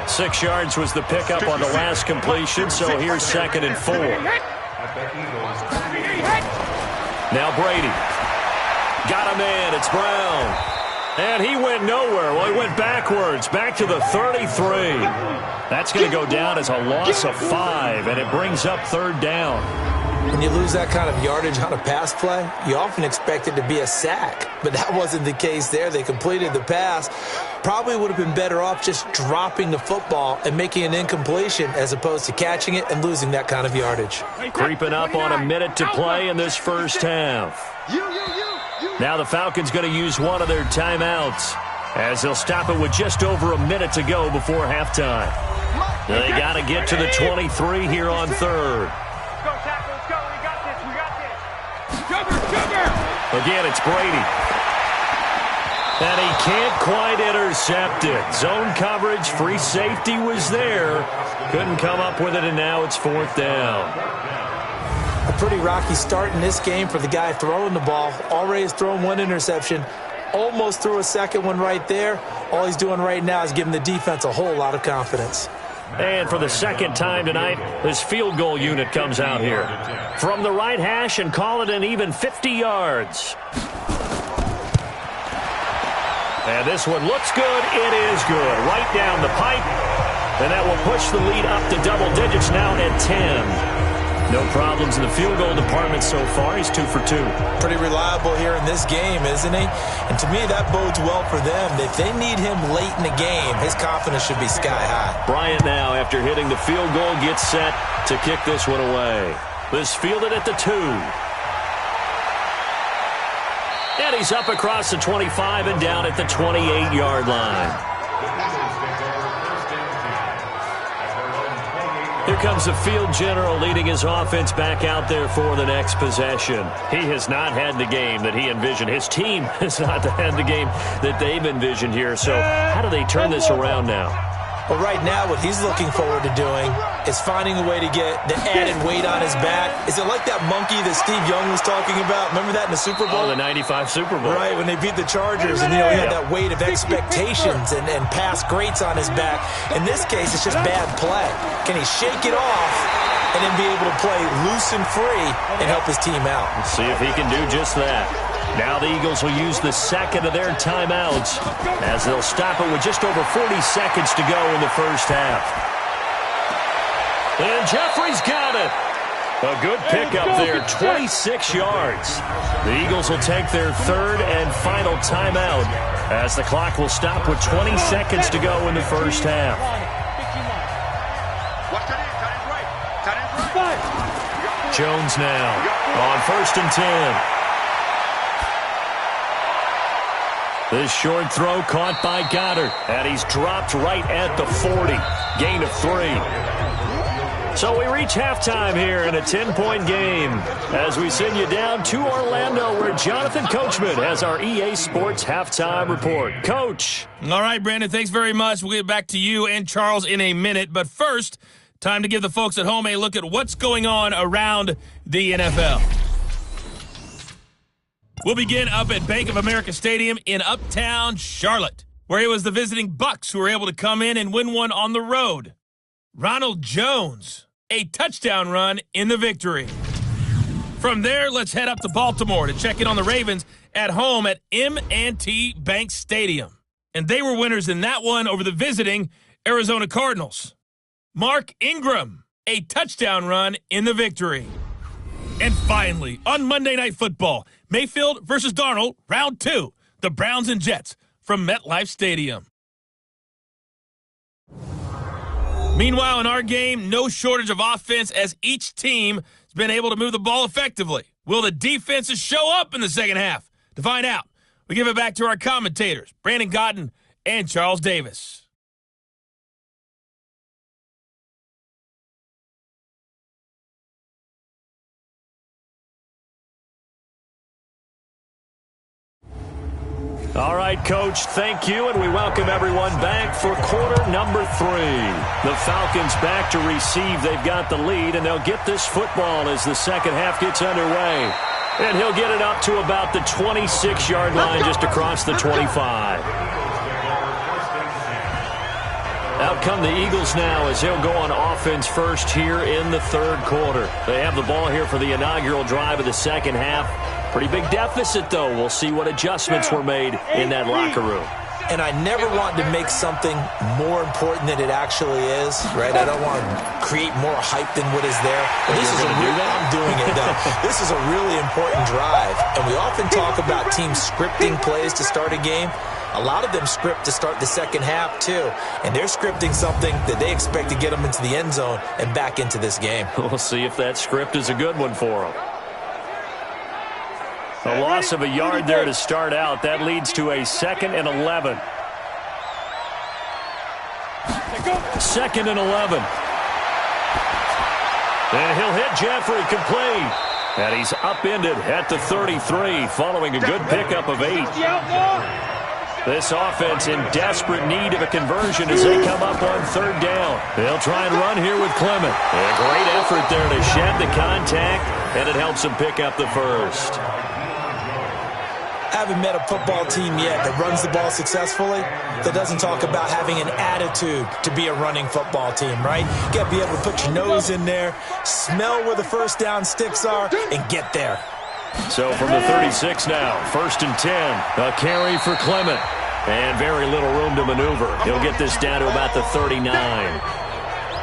6 yards was the pickup on the last completion, so here's 2nd and 4. Now Brady. Got a man. It's Brown. And he went nowhere. Well, he went backwards, back to the 33. That's going to go down as a loss of 5, and it brings up third down. When you lose that kind of yardage on a pass play, you often expect it to be a sack. But that wasn't the case there. They completed the pass. Probably would have been better off just dropping the football and making an incompletion as opposed to catching it and losing that kind of yardage. Creeping up on a minute to play in this first half. Now the Falcons going to use one of their timeouts as they'll stop it with just over a minute to go before halftime. They got to get to the 23 here on third. Again, it's Brady. And he can't quite intercept it. Zone coverage, free safety was there. Couldn't come up with it, and now it's fourth down. A pretty rocky start in this game for the guy throwing the ball. Already has thrown one interception. Almost threw a second one right there. All he's doing right now is giving the defense a whole lot of confidence. And for the second time tonight, his field goal unit comes out here. From the right hash and call it an even 50 yards. And this one looks good. It is good. Right down the pipe. And that will push the lead up to double digits now at 10. No problems in the field goal department so far. He's 2 for 2. Pretty reliable here in this game, isn't he? And to me, that bodes well for them. If they need him late in the game, his confidence should be sky high. Bryant now, after hitting the field goal, gets set to kick this one away. This fielded at the 2. And he's up across the 25 and down at the 28-yard line. Here comes the field general leading his offense back out there for the next possession. He has not had the game that he envisioned. His team has not had the game that they've envisioned here. So how do they turn this around now? Well, right now, what he's looking forward to doing is finding a way to get the added weight on his back. Is it like that monkey that Steve Young was talking about? Remember that in the Super Bowl? Oh, the 95 Super Bowl. Right, when they beat the Chargers, and, he had that weight of expectations and past greats on his back. In this case, it's just bad play. Can he shake it off and then be able to play loose and free and help his team out? Let's see if he can do just that. Now the Eagles will use the second of their timeouts as they'll stop it with just over 40 seconds to go in the first half. And Jeffrey's got it. A good pickup there, 26 yards. The Eagles will take their third and final timeout as the clock will stop with 20 seconds to go in the first half. Jones now on 1st and 10. This short throw caught by Goddard, and he's dropped right at the 40. Gain of 3. So we reach halftime here in a 10-point game as we send you down to Orlando where Jonathan Coachman has our EA Sports halftime report. Coach. All right, Brandon, thanks very much. We'll get back to you and Charles in a minute. But first, time to give the folks at home a look at what's going on around the NFL. We'll begin up at Bank of America Stadium in Uptown Charlotte, where it was the visiting Bucs who were able to come in and win one on the road. Ronald Jones, a touchdown run in the victory. From there, let's head up to Baltimore to check in on the Ravens at home at M&T Bank Stadium. And they were winners in that one over the visiting Arizona Cardinals. Mark Ingram, a touchdown run in the victory. And finally, on Monday Night Football, Mayfield versus Darnold, round 2, the Browns and Jets from MetLife Stadium. Meanwhile, in our game, no shortage of offense as each team has been able to move the ball effectively. Will the defenses show up in the second half? To find out, we give it back to our commentators, Brandon Godden and Charles Davis. All right, Coach, thank you, and we welcome everyone back for quarter number 3. The Falcons back to receive. They've got the lead, and they'll get this football as the second half gets underway. And he'll get it up to about the 26-yard line just across the 25. Out come the Eagles now as they'll go on offense first here in the third quarter. They have the ball here for the inaugural drive of the second half. Pretty big deficit, though. We'll see what adjustments were made in that locker room. And I never want to make something more important than it actually is, right? I don't want to create more hype than what is there. But this is I'm doing it, though. This is a really important drive. And we often talk about teams scripting plays to start a game. A lot of them script to start the second half, too. And they're scripting something that they expect to get them into the end zone and back into this game. We'll see if that script is a good one for them. A loss of a yard there to start out. That leads to a 2nd and 11. 2nd and 11. And he'll hit Jeffrey complete. And he's upended at the 33 following a good pickup of 8. This offense in desperate need of a conversion as they come up on 3rd down. They'll try and run here with Clement. A great effort there to shed the contact, and it helps them pick up the first. Haven't met a football team yet that runs the ball successfully, that doesn't talk about having an attitude to be a running football team, right? You got to be able to put your nose in there, smell where the first down sticks are, and get there. So from the 36 now, 1st and 10, a carry for Clement. And very little room to maneuver. He'll get this down to about the 39.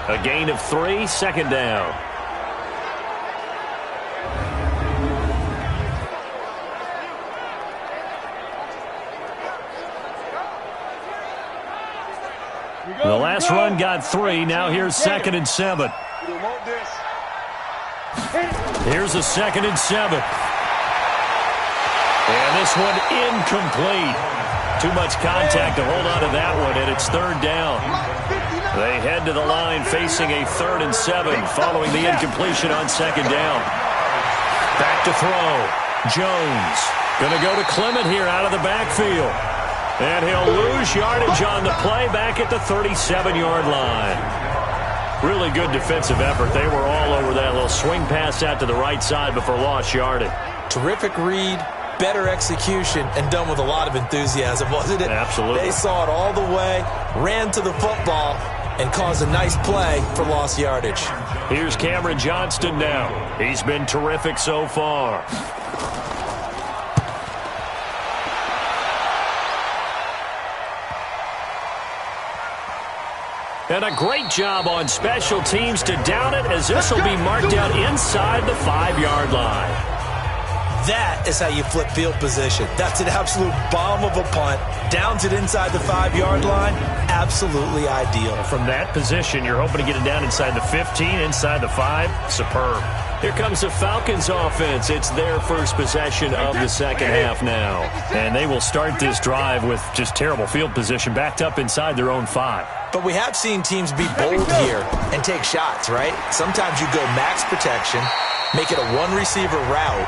A gain of 3, 2nd down. The last run got 3. Now here's 2nd and 7. Here's a 2nd and 7. And this one incomplete. Too much contact to hold on to that one, and it's 3rd down. They head to the line facing a 3rd and 7 following the incompletion on 2nd down. Back to throw. Jones going to go to Clement here out of the backfield. And he'll lose yardage on the play back at the 37-yard line. Really good defensive effort. They were all over that little swing pass out to the right side before lost yardage. Terrific read, better execution, and done with a lot of enthusiasm, wasn't it? Absolutely. They saw it all the way, ran to the football, and caused a nice play for lost yardage. Here's Cameron Johnston now. He's been terrific so far. And a great job on special teams to down it, as this will be marked out inside the 5-yard line. That is how you flip field position. That's an absolute bomb of a punt. Downs it inside the 5-yard line. Absolutely ideal. From that position, you're hoping to get it down inside the 15, inside the 5. Superb. Here comes the Falcons offense. It's their first possession of the second half now. And they will start this drive with just terrible field position, backed up inside their own 5. But we have seen teams be bold here and take shots, right? Sometimes you go max protection, make it a one-receiver route,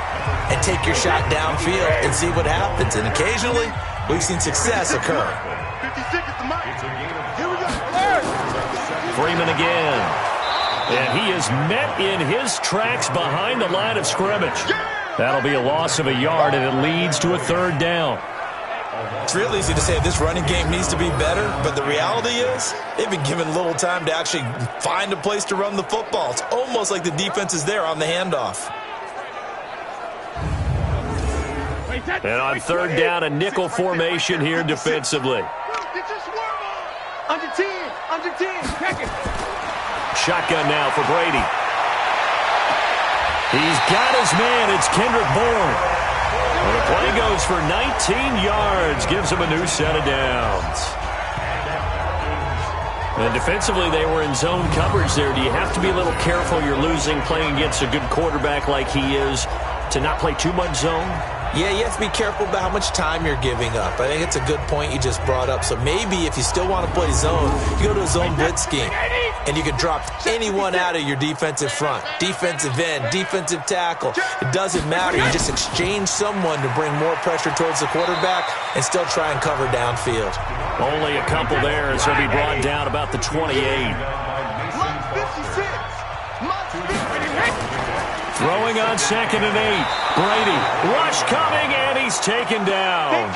and take your shot downfield and see what happens. And occasionally, we've seen success occur. 56 is the mic. Here we go. Freeman again. And he is met in his tracks behind the line of scrimmage. That'll be a loss of a yard, and it leads to a 3rd down. It's real easy to say this running game needs to be better, but the reality is they've been given little time to actually find a place to run the football. It's almost like the defense is there on the handoff. And on 3rd down, a nickel formation here defensively. Get your swerve on. Under 10. Under 10. Check it. Shotgun now for Brady. He's got his man. It's Kendrick Bourne. And the play goes for 19 yards. Gives him a new set of downs. And defensively, they were in zone coverage there. Do you have to be a little careful? You're losing playing against a good quarterback like he is to not play too much zone? Yeah, you have to be careful about how much time you're giving up. I think it's a good point you just brought up. So maybe if you still want to play zone, you go to a zone blitz scheme. And you can drop anyone out of your defensive front. Defensive end, defensive tackle. It doesn't matter. You just exchange someone to bring more pressure towards the quarterback and still try and cover downfield. Only a couple there as he'll be brought down about the 28. Lock 56. Throwing on 2nd and 8. Brady, rush coming, and he's taken down.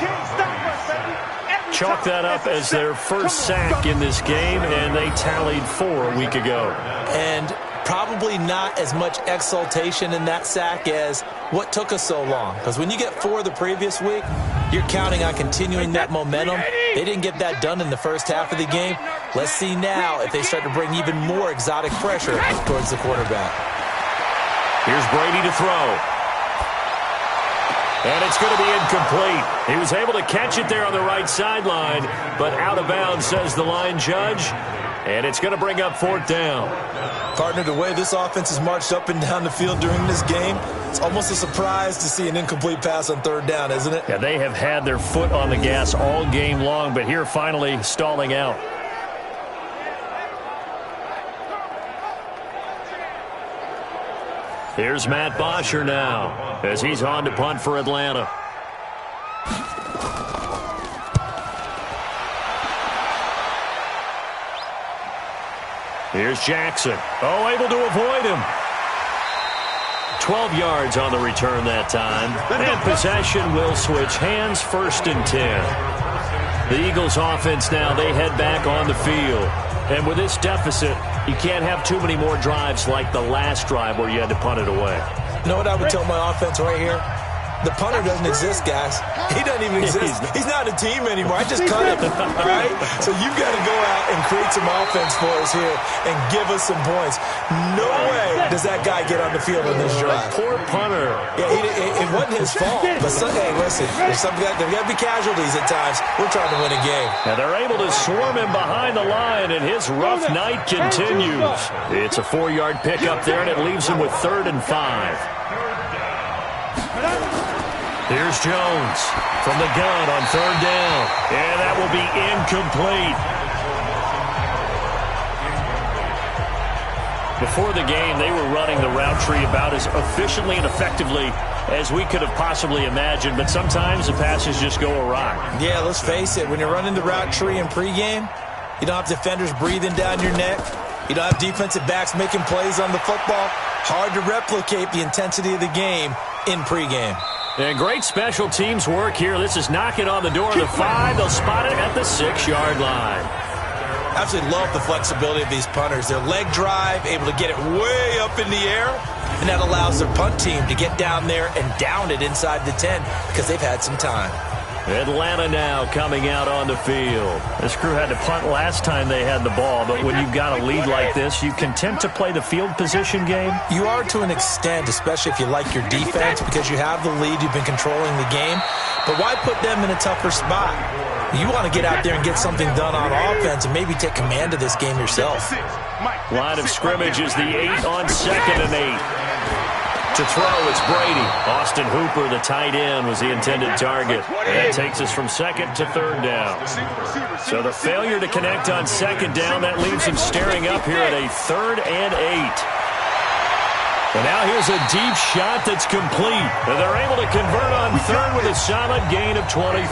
Chalk that up as their first sack in this game, and they tallied 4 a week ago. And probably not as much exultation in that sack as what took us so long. Because when you get 4 the previous week, you're counting on continuing that momentum. They didn't get that done in the first half of the game. Let's see now if they start to bring even more exotic pressure towards the quarterback. Here's Brady to throw. And it's going to be incomplete. He was able to catch it there on the right sideline, but out of bounds, says the line judge. And it's going to bring up 4th down. Partner, the way this offense has marched up and down the field during this game, it's almost a surprise to see an incomplete pass on 3rd down, isn't it? Yeah, they have had their foot on the gas all game long, but here finally stalling out. Here's Matt Bosher now as he's on to punt for Atlanta. Here's Jackson. Oh, able to avoid him. 12 yards on the return that time. And possession will switch hands, 1st and 10. The Eagles offense now, they head back on the field. And with this deficit, you can't have too many more drives like the last drive where you had to punt it away. You know what I would tell my offense right here? The punter doesn't exist, guys. He doesn't even exist. He's not a team anymore. I just cut him, right? So you've got to go out and create some offense for us here and give us some points. No way does that guy get on the field on this drive. Poor punter. Yeah, it wasn't his fault. But hey, listen, there's got to be casualties at times. We're trying to win a game. And they're able to swarm him behind the line, and his rough night continues. It's a 4-yard pickup there, and it leaves him with 3rd and 5. Here's Jones from the gun on 3rd down. And that will be incomplete. Before the game, they were running the route tree about as efficiently and effectively as we could have possibly imagined, but sometimes the passes just go awry. Yeah, let's face it. When you're running the route tree in pregame, you don't have defenders breathing down your neck. You don't have defensive backs making plays on the football. Hard to replicate the intensity of the game in pregame. And great special teams work here. This is knocking on the door of the 5. They'll spot it at the 6-yard line. Absolutely love the flexibility of these punters. Their leg drive, able to get it way up in the air, and that allows their punt team to get down there and down it inside the 10 because they've had some time. Atlanta now coming out on the field. This crew had to punt last time they had the ball, but when you've got a lead like this, you content to play the field position game? You are to an extent, especially if you like your defense, because you have the lead, you've been controlling the game. But why put them in a tougher spot? You want to get out there and get something done on offense and maybe take command of this game yourself. Line of scrimmage is the 8 on 2nd and 8. To throw, it's Brady. Austin Hooper, the tight end, was the intended target. That takes us from 2nd to 3rd down. So the failure to connect on 2nd down, that leaves them staring up here at a 3rd and 8. And now here's a deep shot that's complete. And they're able to convert on 3rd with a solid gain of 23.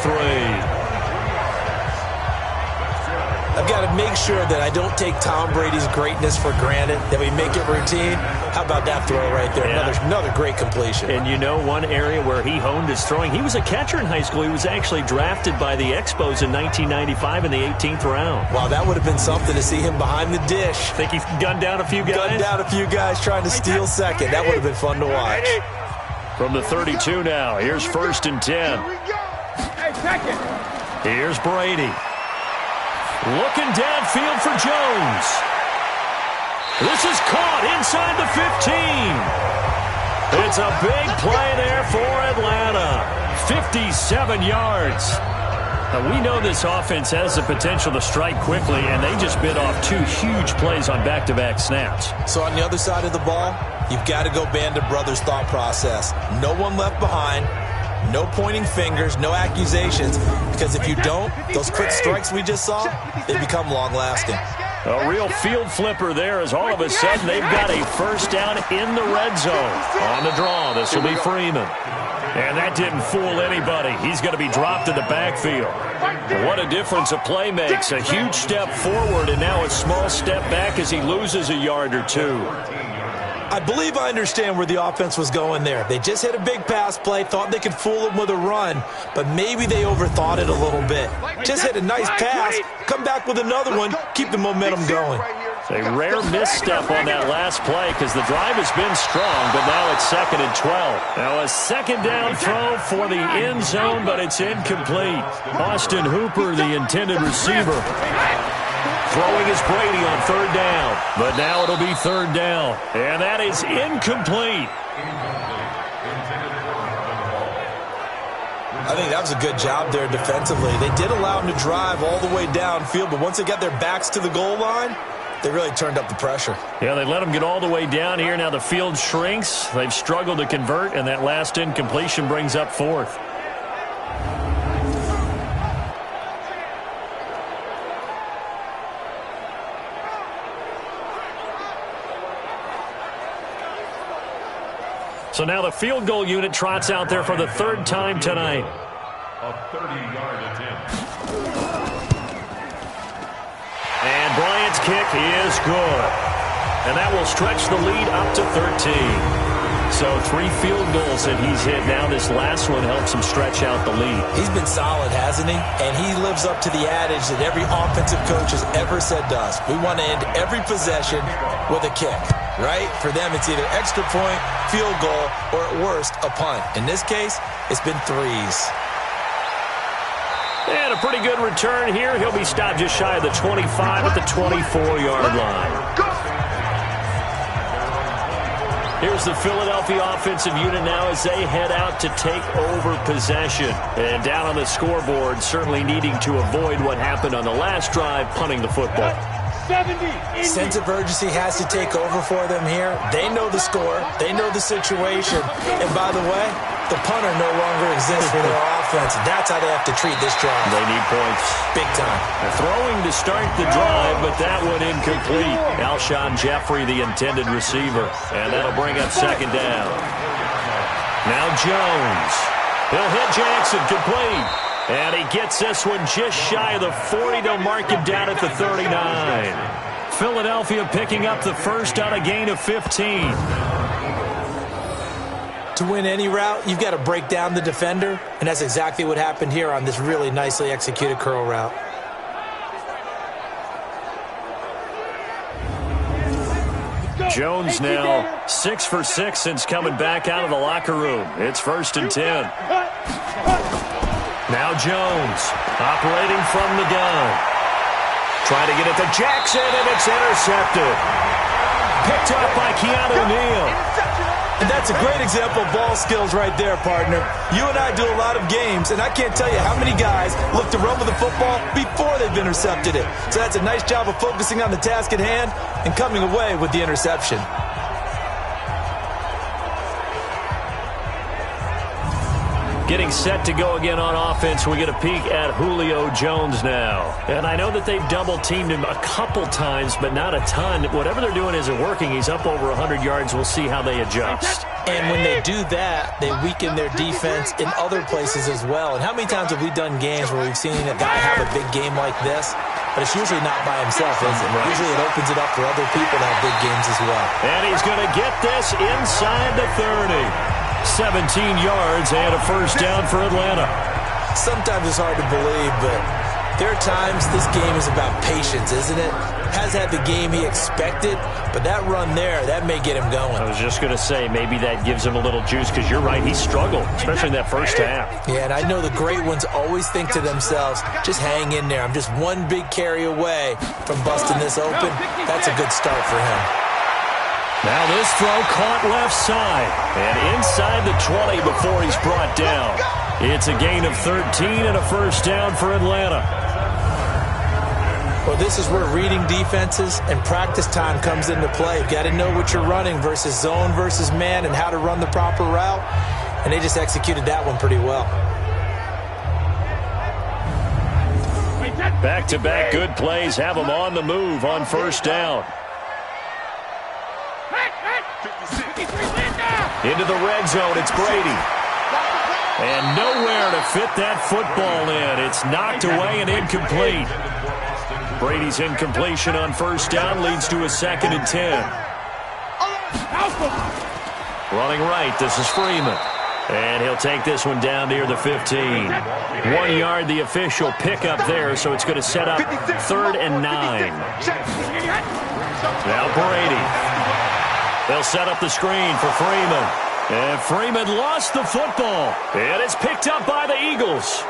I've got to make sure that I don't take Tom Brady's greatness for granted, that we make it routine. How about that throw right there? Yeah. Another great completion. And you know one area where he honed his throwing, he was a catcher in high school. He was actually drafted by the Expos in 1995 in the 18th round. Wow, that would have been something to see him behind the dish. Think he gunned down a few guys? Gunned down a few guys trying to steal 2nd. That would have been fun to watch. From the 32 now, here's 1st and 10. Here's Brady. Looking downfield for Jones. This is caught inside the 15. It's a big play there for Atlanta. 57 yards. Now, we know this offense has the potential to strike quickly, and they just bit off 2 huge plays on back-to-back snaps. So on the other side of the ball, you've got to go Band of Brothers thought process. No one left behind. No pointing fingers, no accusations, because if you don't, those quick strikes we just saw, they become long-lasting. A real field flipper there as all of a sudden they've got a 1st down in the red zone. On the draw, this will be Freeman. And that didn't fool anybody. He's going to be dropped in the backfield. What a difference a play makes. A huge step forward and now a small step back as he loses a yard or 2. I believe I understand where the offense was going there. They just hit a big pass play, thought they could fool him with a run, but maybe they overthought it a little bit. Just hit a nice pass, come back with another one, keep the momentum going. A rare misstep on that last play because the drive has been strong, but now it's 2nd and 12. Now a 2nd down throw for the end zone, but it's incomplete. Austin Hooper, the intended receiver. Throwing is Brady on 3rd down, but now it'll be 3rd down, and that is incomplete. I think that was a good job there defensively. They did allow him to drive all the way downfield, but once they got their backs to the goal line, they really turned up the pressure. Yeah, they let them get all the way down here. Now the field shrinks. They've struggled to convert, and that last incompletion brings up 4th. So now the field goal unit trots out there for the 3rd time tonight. A 30-yard attempt. And Bryant's kick is good. And that will stretch the lead up to 13. So 3 field goals that he's hit. Now this last one helps him stretch out the lead. He's been solid, hasn't he? And he lives up to the adage that every offensive coach has ever said to us. We want to end every possession with a kick, right? For them, it's either extra point, field goal, or at worst, a punt. In this case, it's been 3s. And a pretty good return here. He'll be stopped just shy of the 25 at the 24-yard line. Here's the Philadelphia offensive unit now as they head out to take over possession. And down on the scoreboard, certainly needing to avoid what happened on the last drive, punting the football. Sense of urgency has to take over for them here. They know the score. They know the situation. And by the way, the punter no longer exists for their offense. That's how they have to treat this drive. They need points. Big time. They're throwing to start the drive, but that one incomplete. Alshon Jeffrey, the intended receiver. And that'll bring up second down. Now Jones. He'll hit Jackson, complete. And he gets this one just shy of the 40. They'll mark him down at the 39. Philadelphia picking up the first on a gain of 15. To win any route, you've got to break down the defender, and that's exactly what happened here on this really nicely executed curl route. Jones now 6 for 6 since coming back out of the locker room. It's 1st and 10. Now Jones operating from the gun. Trying to get it to Jackson, and it's intercepted. Picked up by Keanu Neal. And that's a great example of ball skills right there, partner. You and I do a lot of games, and I can't tell you how many guys look to run with the football before they've intercepted it. So that's a nice job of focusing on the task at hand and coming away with the interception. Getting set to go again on offense. We get a peek at Julio Jones now. And I know that they've double-teamed him a couple times, but not a ton. Whatever they're doing isn't working. He's up over 100 yards. We'll see how they adjust. And when they do that, they weaken their defense in other places as well. And how many times have we done games where we've seen a guy have a big game like this? But it's usually not by himself, is it? Right. Usually it opens it up for other people to have big games as well. And he's going to get this inside the 30. 17 yards and a first down for Atlanta. Sometimes it's hard to believe, but there are times this game is about patience, isn't it? Has had the game he expected, but that run there, that may get him going. I was just going to say, maybe that gives him a little juice, because you're right, he struggled, especially in that first half. Yeah, and I know the great ones always think to themselves, just hang in there. I'm just one big carry away from busting this open. That's a good start for him. Now this throw caught left side and inside the 20 before he's brought down. It's a gain of 13 and a first down for Atlanta. Well, this is where reading defenses and practice time comes into play. You've got to know what you're running versus zone versus man and how to run the proper route. And they just executed that one pretty well. Back-to-back good plays have them on the move on first down. Into the red zone, it's Brady. And nowhere to fit that football in. It's knocked away and incomplete. Brady's incompletion on first down leads to a 2nd and 10. Running right, this is Freeman. And he'll take this one down near the 15. 1 yard, the official pickup there, so it's going to set up 3rd and 9. Now Brady. They'll set up the screen for Freeman. And Freeman lost the football. And it's picked up by the Eagles.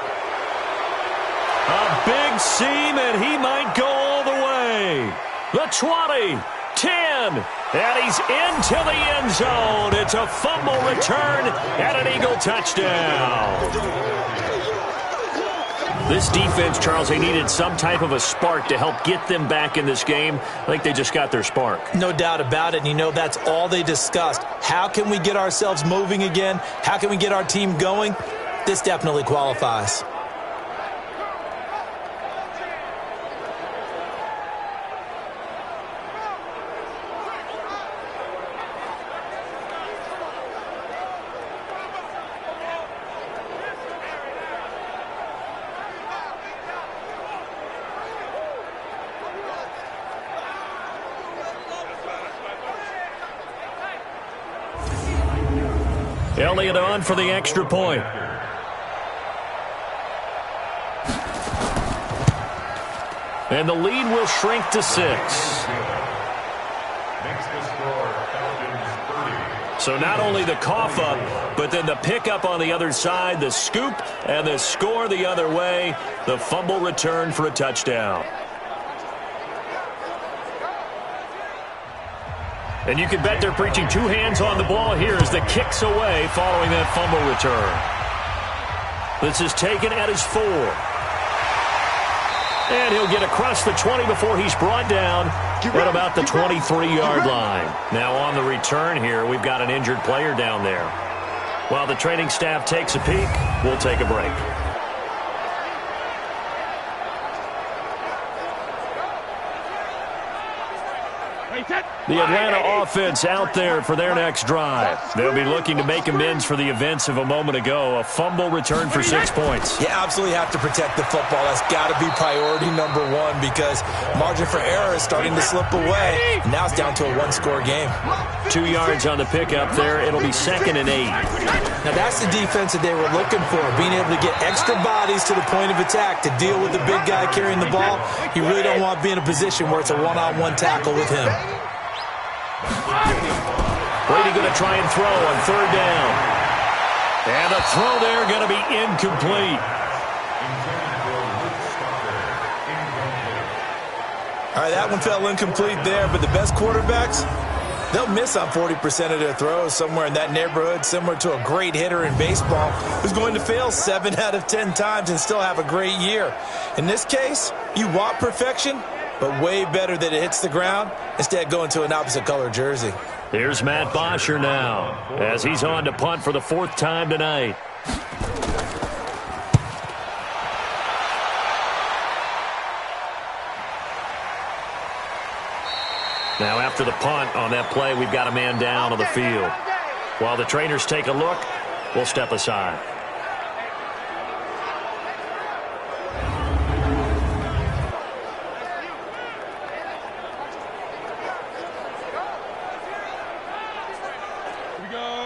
A big seam, and he might go all the way. The 20, 10, and he's into the end zone. It's a fumble return and an Eagle touchdown. This defense, Charles, they needed some type of a spark to help get them back in this game. I think they just got their spark. No doubt about it, and you know that's all they discussed. How can we get ourselves moving again? How can we get our team going? This definitely qualifies. Elliott on for the extra point. And the lead will shrink to 6. So not only the cough up, but then the pickup on the other side, the scoop, and the score the other way. The fumble return for a touchdown. And you can bet they're preaching 2 hands on the ball here as the kick's away following that fumble return. This is taken at his 4. And he'll get across the 20 before he's brought down at about the 23-yard line. Now on the return here, we've got an injured player down there. While the training staff takes a peek, we'll take a break. The Atlanta offense out there for their next drive. They'll be looking to make amends for the events of a moment ago. A fumble return for 6 points. You absolutely have to protect the football. That's got to be priority number one because margin for error is starting to slip away. Now it's down to a one-score game. 2 yards on the pickup there. It'll be 2nd and 8. Now that's the defense that they were looking for, being able to get extra bodies to the point of attack to deal with the big guy carrying the ball. You really don't want to be in a position where it's a one-on-one tackle with him. Brady going to try and throw on 3rd down. And a throw there going to be incomplete. All right, that one fell incomplete there, but the best quarterbacks, they'll miss on 40% of their throws, somewhere in that neighborhood, similar to a great hitter in baseball who's going to fail 7 out of 10 times and still have a great year. In this case, you want perfection, but way better that it hits the ground instead of going to an opposite color jersey. Here's Matt Bosher now as he's on to punt for the 4th time tonight. Now after the punt on that play, we've got a man down on the field. While the trainers take a look, we'll step aside.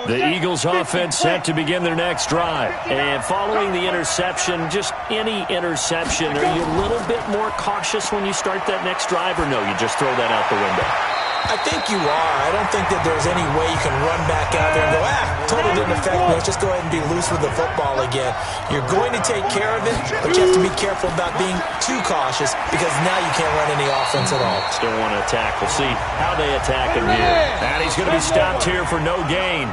The Eagles offense set to begin their next drive. And following the interception, just any interception, are you a little bit more cautious when you start that next drive, or no, you just throw that out the window? I think you are. I don't think that there's any way you can run back out there and go, totally didn't affect me. Let's just go ahead and be loose with the football again. You're going to take care of it, but you have to be careful about being too cautious because now you can't run any offense at all. Still want to attack. We'll see how they attack him here. And he's going to be stopped here for no gain.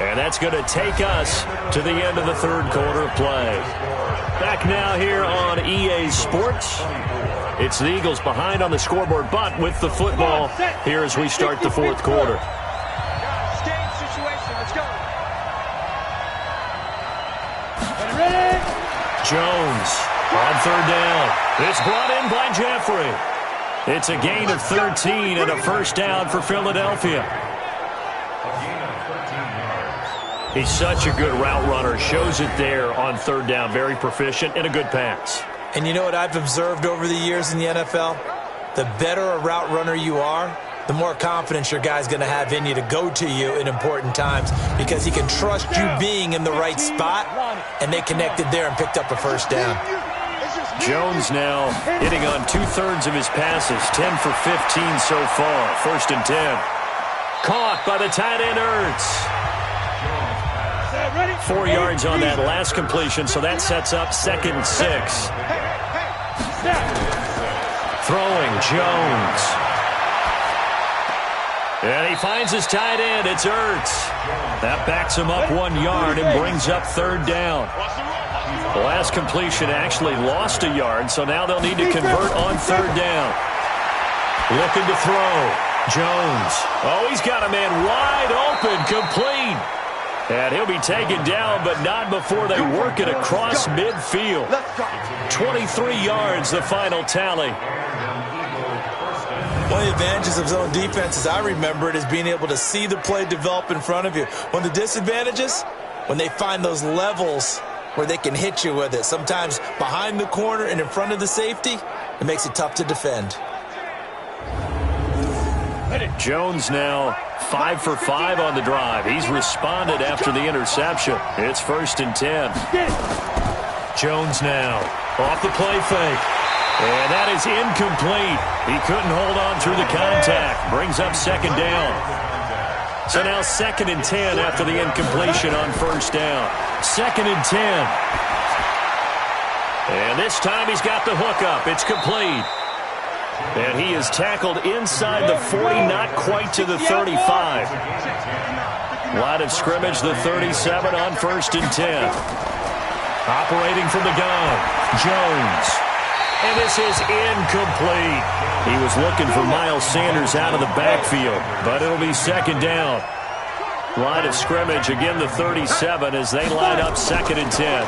And that's going to take us to the end of the 3rd quarter of play. Back now here on EA Sports. It's the Eagles behind on the scoreboard, but with the football here as we start the 4th quarter. Jones on 3rd down. It's brought in by Jeffrey. It's a gain of 13 and a 1st down for Philadelphia. He's such a good route runner. Shows it there on 3rd down. Very proficient and a good pass. And you know what I've observed over the years in the NFL? The better a route runner you are, the more confidence your guy's going to have in you to go to you in important times because he can trust you being in the right spot, and they connected there and picked up a 1st down. Jones now hitting on 2/3 of his passes, 10 for 15 so far. 1st and 10. Caught by the tight end Ertz. 4 yards on that last completion, so that sets up 2nd and 6. Throwing Jones. And he finds his tight end. It's Ertz. That backs him up 1 yard and brings up 3rd down. The last completion actually lost a yard, so now they'll need to convert on 3rd down. Looking to throw. Jones. Oh, he's got a man wide open, complete. And he'll be taken down, but not before they work it across midfield. 23 yards, the final tally. One of the advantages of zone defense, as I remember it, is being able to see the play develop in front of you. One of the disadvantages, when they find those levels where they can hit you with it. Sometimes behind the corner and in front of the safety, it makes it tough to defend. Jones now 5 for 5 on the drive. He's responded after the interception. It's 1st and 10. Jones now off the play fake. And that is incomplete. He couldn't hold on through the contact. Brings up 2nd down. So now 2nd and 10 after the incompletion on 1st down. 2nd and 10. And this time he's got the hookup. It's complete. And he is tackled inside the 40, not quite to the 35. Line of scrimmage, the 37 on 1st and 10. Operating from the gun, Jones. And this is incomplete. He was looking for Miles Sanders out of the backfield, but it'll be second down. Line of scrimmage, again the 37 as they line up 2nd and 10.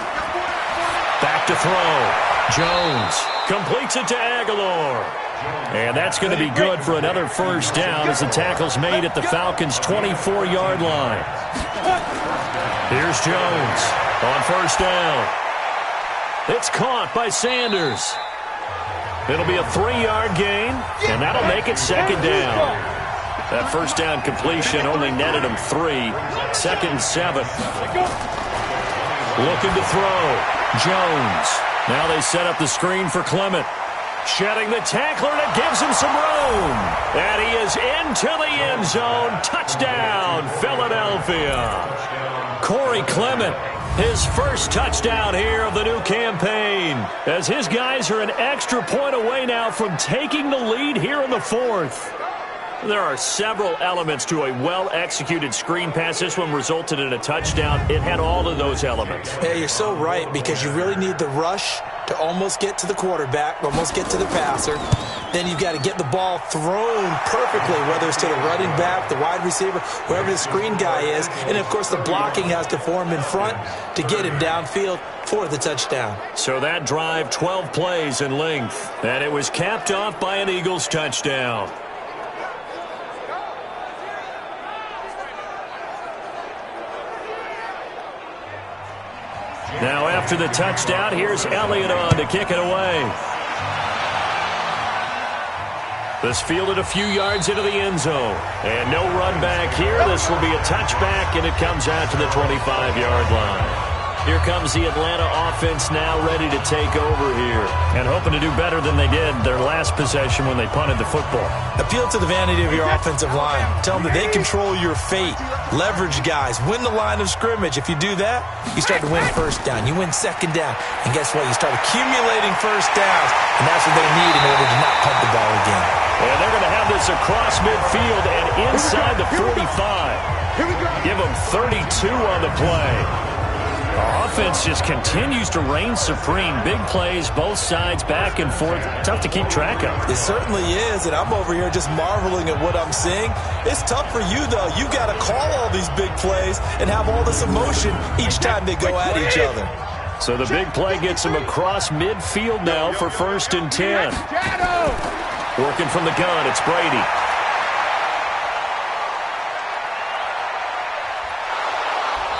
Back to throw. Jones completes it to Aguilar. And that's going to be good for another first down as the tackle's made at the Falcons' 24-yard line. Here's Jones on first down. It's caught by Sanders. It'll be a 3-yard gain, and that'll make it second down. That first down completion only netted him 3. 2nd and 7. Looking to throw. Jones. Now they set up the screen for Clement. Shedding the tackler, and it gives him some room. And he is into the end zone. Touchdown, Philadelphia. Corey Clement, his first touchdown here of the new campaign, as his guys are an extra point away now from taking the lead here in the 4th. There are several elements to a well-executed screen pass. This one resulted in a touchdown. It had all of those elements. Yeah, you're so right, because you really need the rush to almost get to the quarterback, almost get to the passer. Then you've got to get the ball thrown perfectly, whether it's to the running back, the wide receiver, wherever the screen guy is. And, of course, the blocking has to form in front to get him downfield for the touchdown. So that drive, 12 plays in length, and it was capped off by an Eagles touchdown. Now after the touchdown, here's Elliott on to kick it away. This fielded a few yards into the end zone. And no run back here. This will be a touchback, and it comes out to the 25-yard line. Here comes the Atlanta offense now ready to take over here, and hoping to do better than they did their last possession when they punted the football. Appeal to the vanity of your offensive line. Tell them that they control your fate. Leverage guys. Win the line of scrimmage. If you do that, you start to win first down. You win second down. And guess what? You start accumulating first downs, and that's what they need in order to not punt the ball again. And they're going to have this across midfield and inside the 45. Give them 32 on the play. Our offense just continues to reign supreme. Big plays, both sides, back and forth. Tough to keep track of. It certainly is, and I'm over here just marveling at what I'm seeing. It's tough for you, though. You got to call all these big plays and have all this emotion each time they go at each other. So the big play gets him across midfield now for 1st and 10. Working from the gun, it's Brady.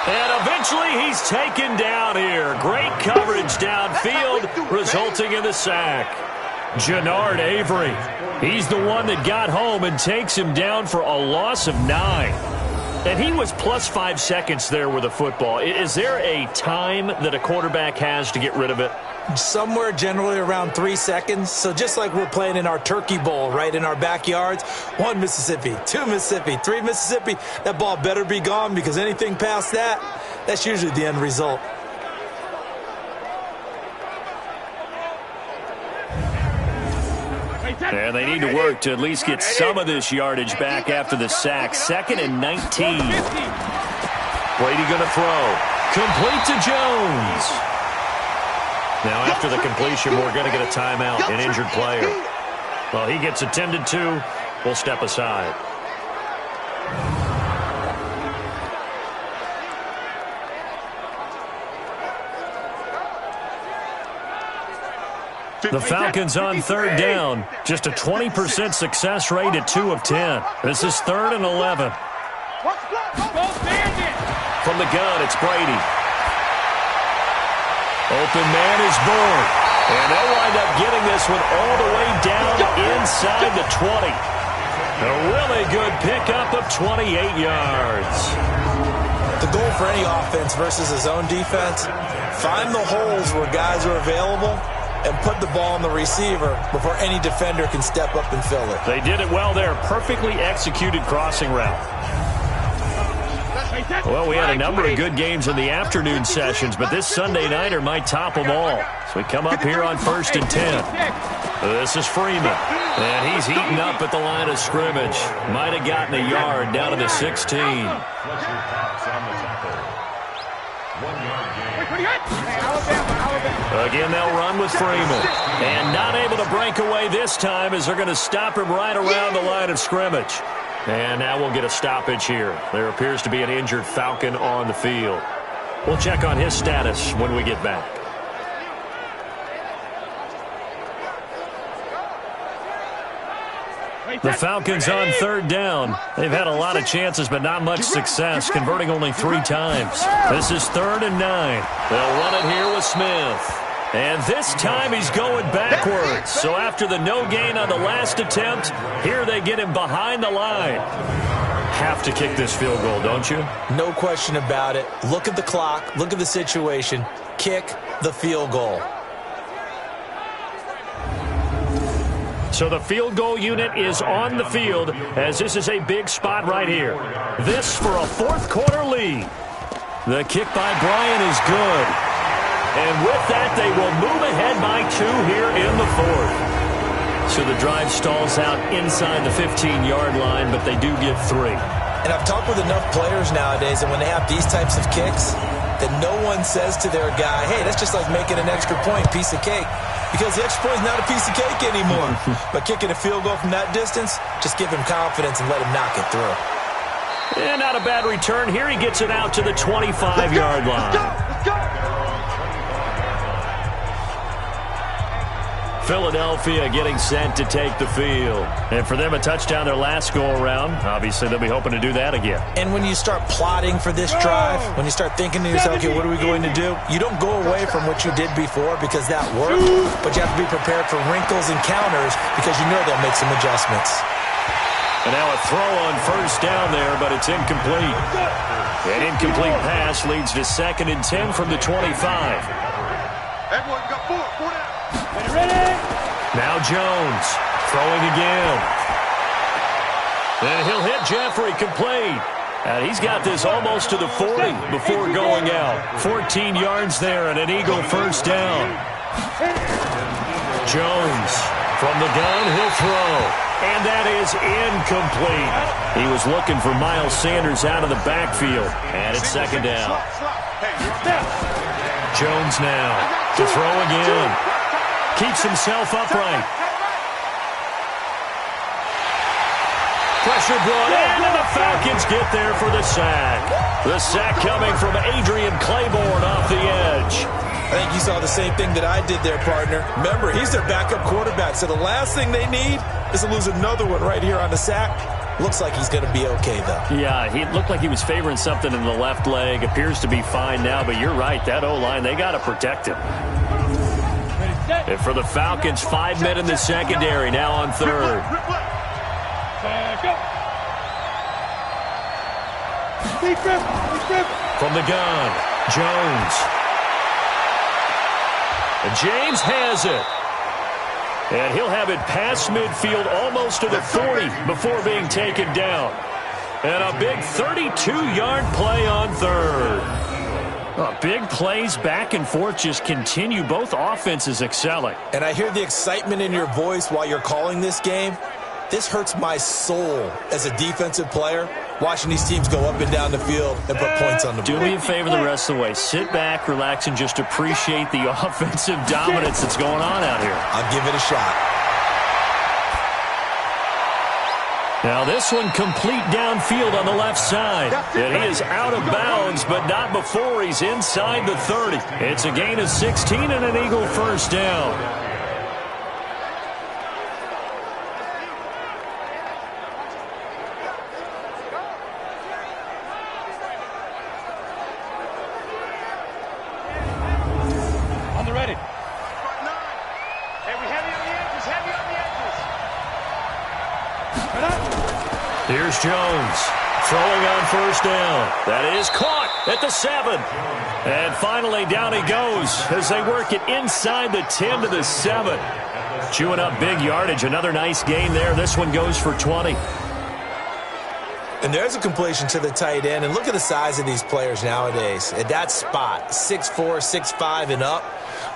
And eventually he's taken down here. Great coverage downfield, resulting in the sack. Jannard Avery. He's the one that got home and takes him down for a loss of 9. And he was plus 5 seconds there with a football. Is there a time that a quarterback has to get rid of it? Somewhere generally around 3 seconds. So just like we're playing in our turkey bowl, right, in our backyards, 1 Mississippi, 2 Mississippi, 3 Mississippi, that ball better be gone, because anything past that, that's usually the end result. And they need to work to at least get some of this yardage back after the sack. 2nd and 19. Brady going to throw. Complete to Jones. Now after the completion, we're going to get a timeout, an injured player. Well, he gets attended to. We'll step aside. The Falcons on 3rd down. Just a 20% success rate at 2 of 10. This is 3rd and 11. From the gun, it's Brady. Open man is born. And they'll wind up getting this one all the way down inside the 20. A really good pickup of 28 yards. The goal for any offense versus his own defense, find the holes where guys are available and put the ball on the receiver before any defender can step up and fill it. They did it well there. Perfectly executed crossing route. Well, we had a number of good games in the afternoon sessions, but this Sunday nighter might top them all. So we come up here on 1st and 10. This is Freeman, and he's heating up at the line of scrimmage. Might have gotten a yard down to the 16. Again, they'll run with Freeman. And not able to break away this time as they're going to stop him right around the line of scrimmage. And now we'll get a stoppage here. There appears to be an injured Falcon on the field. We'll check on his status when we get back. The Falcons on third down. They've had a lot of chances, but not much success, converting only 3 times. This is 3rd and 9. They'll run it here with Smith. And this time he's going backwards. So after the no gain on the last attempt, here they get him behind the line. Have to kick this field goal, don't you? No question about it. Look at the clock. Look at the situation. Kick the field goal. So the field goal unit is on the field as this is a big spot right here. This for a 4th quarter lead. The kick by Bryant is good. And with that, they will move ahead by 2 here in the 4th. So the drive stalls out inside the 15-yard line, but they do get 3. And I've talked with enough players nowadays, and when they have these types of kicks, that no one says to their guy, hey, that's just like making an extra point, piece of cake. Because the extra point is not a piece of cake anymore. But kicking a field goal from that distance, just give him confidence and let him knock it through. And not a bad return. Here he gets it out to the 25-yard line. Let's go! Philadelphia getting sent to take the field. And for them, a touchdown their last go-around. Obviously, they'll be hoping to do that again. And when you start plotting for this drive, when you start thinking to yourself, okay, what are we going to do? You don't go away from what you did before because that worked, but you have to be prepared for wrinkles and counters because you know they'll make some adjustments. And now a throw on 1st down there, but it's incomplete. An incomplete pass leads to 2nd and 10 from the 25. Everyone got 4 down. Ready? Now Jones throwing again. And he'll hit Jeffrey, complete. And he's got this almost to the 40 before going out. 14 yards there and an Eagle 1st down. Jones from the gun, he'll throw. And that is incomplete. He was looking for Miles Sanders out of the backfield. And it's 2nd down. Jones now to throw again. Keeps himself upright. Pressure brought in, and the Falcons get there for the sack. The sack coming from Adrian Claiborne off the edge. I think you saw the same thing that I did there, partner. Remember, he's their backup quarterback, so the last thing they need is to lose another one right here on the sack. Looks like he's going to be okay, though. Yeah, he looked like he was favoring something in the left leg. Appears to be fine now, but you're right. That O-line, they got to protect him. And for the Falcons, 5 men in the secondary, now on 3rd. From the gun, Jones. And James has it. And he'll have it past midfield almost to the 40 before being taken down. And a big 32-yard play on 3rd. Big plays back and forth just continue. Both offenses excelling. And I hear the excitement in your voice while you're calling this game. This hurts my soul as a defensive player, watching these teams go up and down the field and put points on the board. Do me a favor the rest of the way. Sit back, relax, and just appreciate the offensive dominance that's going on out here. I'll give it a shot. Now this one complete downfield on the left side. And he is out of bounds, but not before he's inside the 30. It's a gain of 16 and an Eagle 1st down. On the ready. Here's Jones throwing on 1st down. That is caught at the 7. And finally down he goes as they work it inside the 10 to the 7. Chewing up big yardage. Another nice gain there. This one goes for 20. And there's a completion to the tight end. And look at the size of these players nowadays. At that spot, 6'4", 6'5", and up.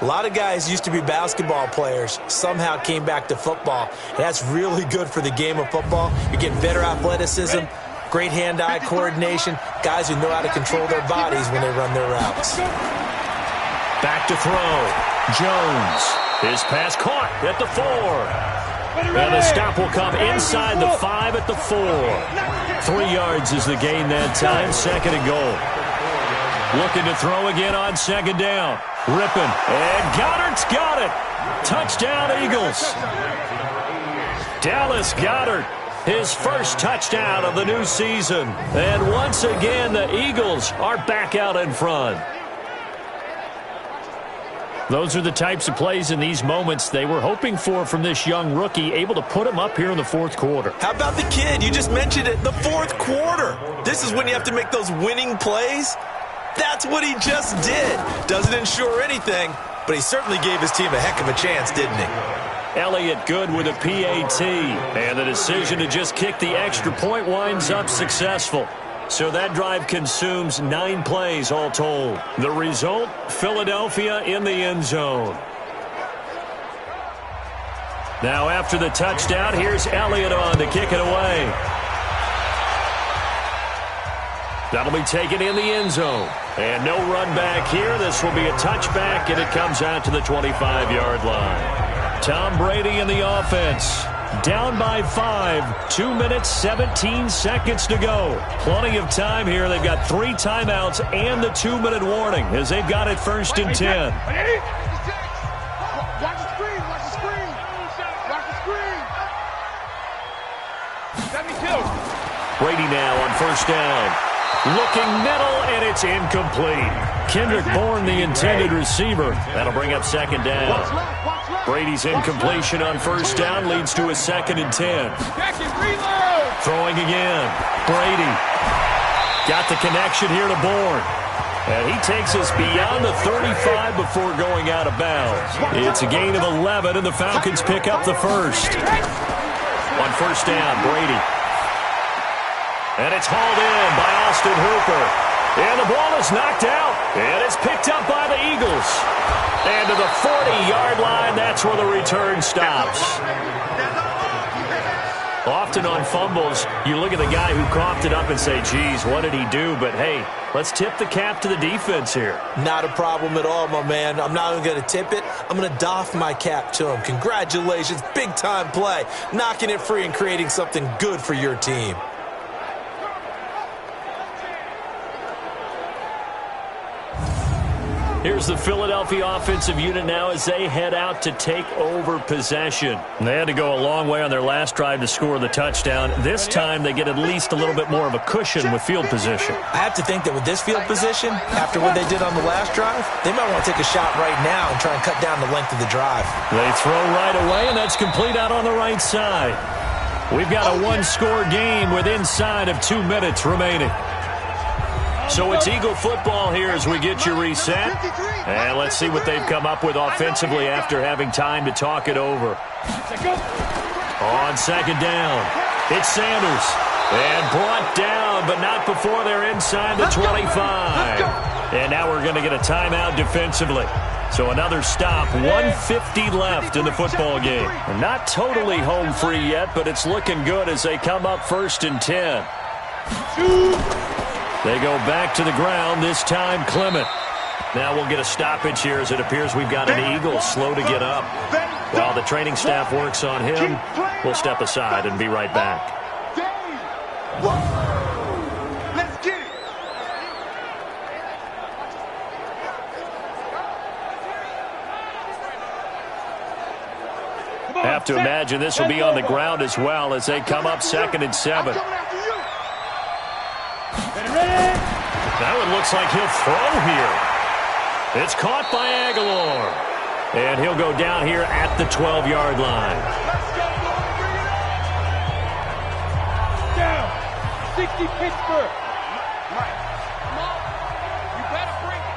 A lot of guys used to be basketball players, somehow came back to football. And that's really good for the game of football. You're getting better athleticism, Great hand-eye coordination. Guys who know how to control their bodies when they run their routes. Back to throw. Jones. His pass caught at the 4. And the stop will come inside the 5 at the 4. 3 yards is the gain that time. 2nd and goal. Looking to throw again on 2nd down. Ripping. And Goddard's got it. Touchdown, Eagles. Dallas Goedert, his first touchdown of the new season. And once again, the Eagles are back out in front. Those are the types of plays in these moments they were hoping for from this young rookie, able to put him up here in the 4th quarter. How about the kid? You just mentioned it, the 4th quarter. This is when you have to make those winning plays. That's what he just did. Doesn't ensure anything, but he certainly gave his team a heck of a chance, didn't he? Elliott good with a PAT, and the decision to just kick the extra point winds up successful. So that drive consumes 9 plays all told. The result, Philadelphia in the end zone. Now after the touchdown, here's Elliott on to kick it away. That'll be taken in the end zone. And no run back here. This will be a touchback, and it comes out to the 25-yard line. Tom Brady in the offense. Down by 5. 2 minutes, 17 seconds to go. Plenty of time here. They've got 3 timeouts and the 2-minute warning as they've got it 1st and 10. Watch the screen. Watch the screen. Watch the screen. 72. Brady now on 1st down. Looking middle, and it's incomplete. Kendrick Bourne, the intended receiver. That'll bring up 2nd down. Brady's incompletion on 1st down leads to a 2nd and 10. Throwing again. Brady. Got the connection here to Bourne. And he takes us beyond the 35 before going out of bounds. It's a gain of 11, and the Falcons pick up the 1st. On 1st down, Brady. And it's hauled in by Austin Hooper. And the ball is knocked out. And it's picked up by the Eagles. And to the 40-yard line, that's where the return stops. Often on fumbles, you look at the guy who coughed it up and say, geez, what did he do? But, hey, let's tip the cap to the defense here. Not a problem at all, my man. I'm not even going to tip it. I'm going to doff my cap to him. Congratulations. Big-time play. Knocking it free and creating something good for your team. Here's the Philadelphia offensive unit now as they head out to take over possession. They had to go a long way on their last drive to score the touchdown. This time they get at least a little bit more of a cushion with field position. I have to think that with this field position, after what they did on the last drive, they might want to take a shot right now and try and cut down the length of the drive. They throw right away, and that's complete out on the right side. We've got a one-score game with inside of 2 minutes remaining. So it's Eagle football here as we get you reset. And let's see what they've come up with offensively after having time to talk it over. On 2nd down, it's Sanders. And brought down, but not before they're inside the 25. And now we're going to get a timeout defensively. So another stop, 1:50 left in the football game. Not totally home free yet, but it's looking good as they come up 1st and 10. They go back to the ground, this time Clement. Now we'll get a stoppage here as it appears we've got an Eagle slow to get up. While the training staff works on him, we'll step aside and be right back. Let's get it. Have to imagine this will be on the ground as well as they come up 2nd and 7. That one looks like he'll throw here. It's caught by Aguilar. And he'll go down here at the 12-yard line. Down. 60 Pittsburgh. Right. Come on. You better bring it.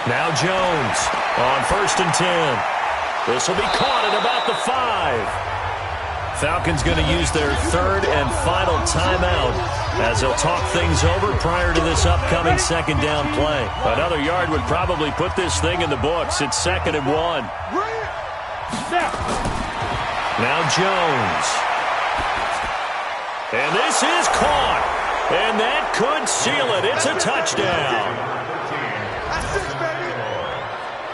Now Jones on 1st and 10. This will be caught at about the 5. Falcons going to use their 3rd and final timeout as they'll talk things over prior to this upcoming 2nd down play. Another yard would probably put this thing in the books. It's 2nd and 1. Now Jones. And this is caught. And that could seal it. It's a touchdown. That's it, baby.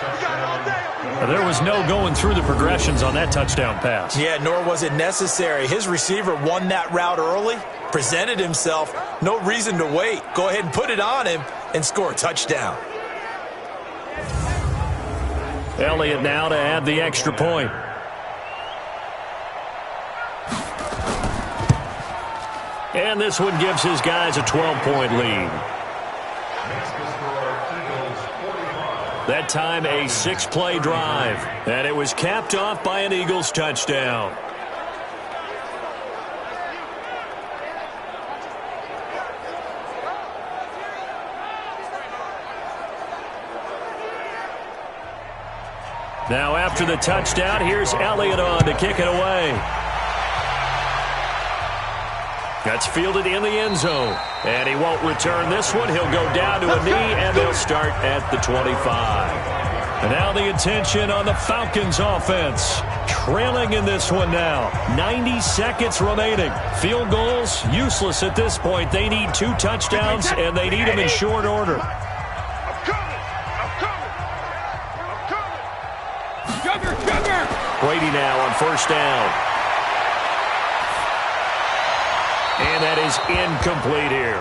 We got it all day. There was no going through the progressions on that touchdown pass. Yeah, nor was it necessary. His receiver won that route early, presented himself. No reason to wait. Go ahead and put it on him and score a touchdown. Elliott now to add the extra point. And this one gives his guys a 12-point lead. That time a 6-play drive. And it was capped off by an Eagles touchdown. Now after the touchdown, here's Elliott on to kick it away. That's fielded in the end zone. And he won't return this one. He'll go down to a knee, and they'll start at the 25. And now the attention on the Falcons offense. Trailing in this one now. 90 seconds remaining. Field goals, useless at this point. They need 2 touchdowns, and they need them in short order. Brady now on first down. And that is incomplete here.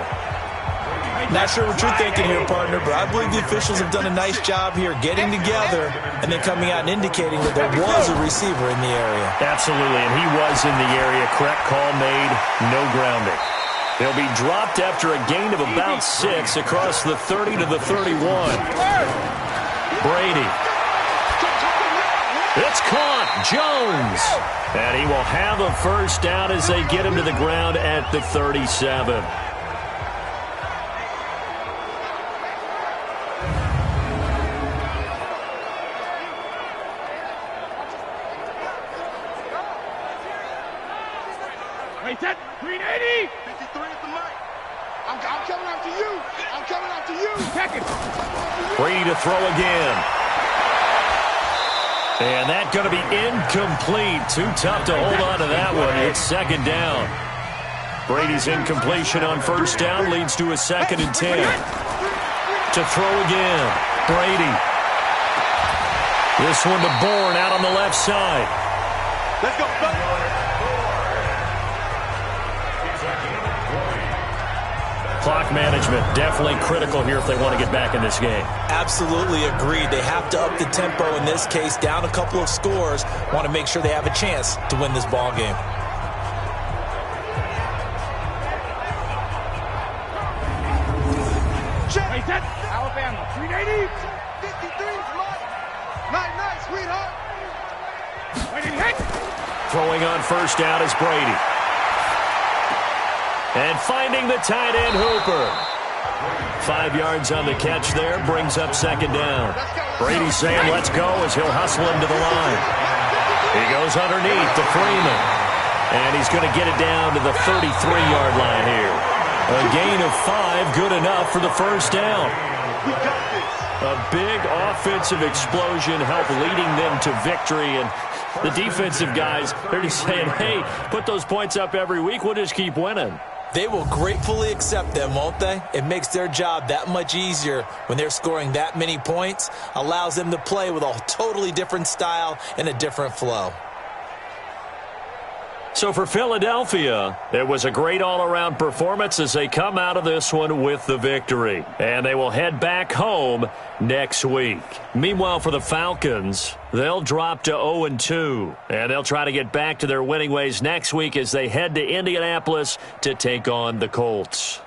Not sure what you're thinking here, partner, but I believe the officials have done a nice job here getting together and then coming out and indicating that there was a receiver in the area. Absolutely, and he was in the area. Correct call made, no grounding. He'll be dropped after a gain of about 6 across the 30 to the 31. Brady. It's caught. Jones. And he will have a first down as they get him to the ground at the 37. Wait, that 380. 53 is the mic. I'm coming after you. I'm coming after you. Second. Brady to throw again. And that's going to be incomplete. Too tough to hold on to that one. It's second down. Brady's incompletion on first down leads to a 2nd and 10. To throw again. Brady. This one to Bourne out on the left side. Let's go, Clock management definitely critical here if they want to get back in this game. Absolutely agreed. They have to up the tempo in this case, down a couple of scores. Want to make sure they have a chance to win this ball game. Wait, that Alabama 380. 53's mine. Night, sweetheart. Wait, it hit. Throwing on first down is Brady. And finding the tight end, Hooper. 5 yards on the catch there, brings up second down. Brady saying let's go as he'll hustle him to the line. He goes underneath to Freeman. And he's going to get it down to the 33-yard line here. A gain of 5, good enough for the first down. A big offensive explosion helped leading them to victory. And the defensive guys, they're just saying, hey, put those points up every week, we'll just keep winning. They will gratefully accept them, won't they? It makes their job that much easier when they're scoring that many points. Allows them to play with a totally different style and a different flow. So for Philadelphia, it was a great all-around performance as they come out of this one with the victory. And they will head back home next week. Meanwhile, for the Falcons, they'll drop to 0-2. And they'll try to get back to their winning ways next week as they head to Indianapolis to take on the Colts.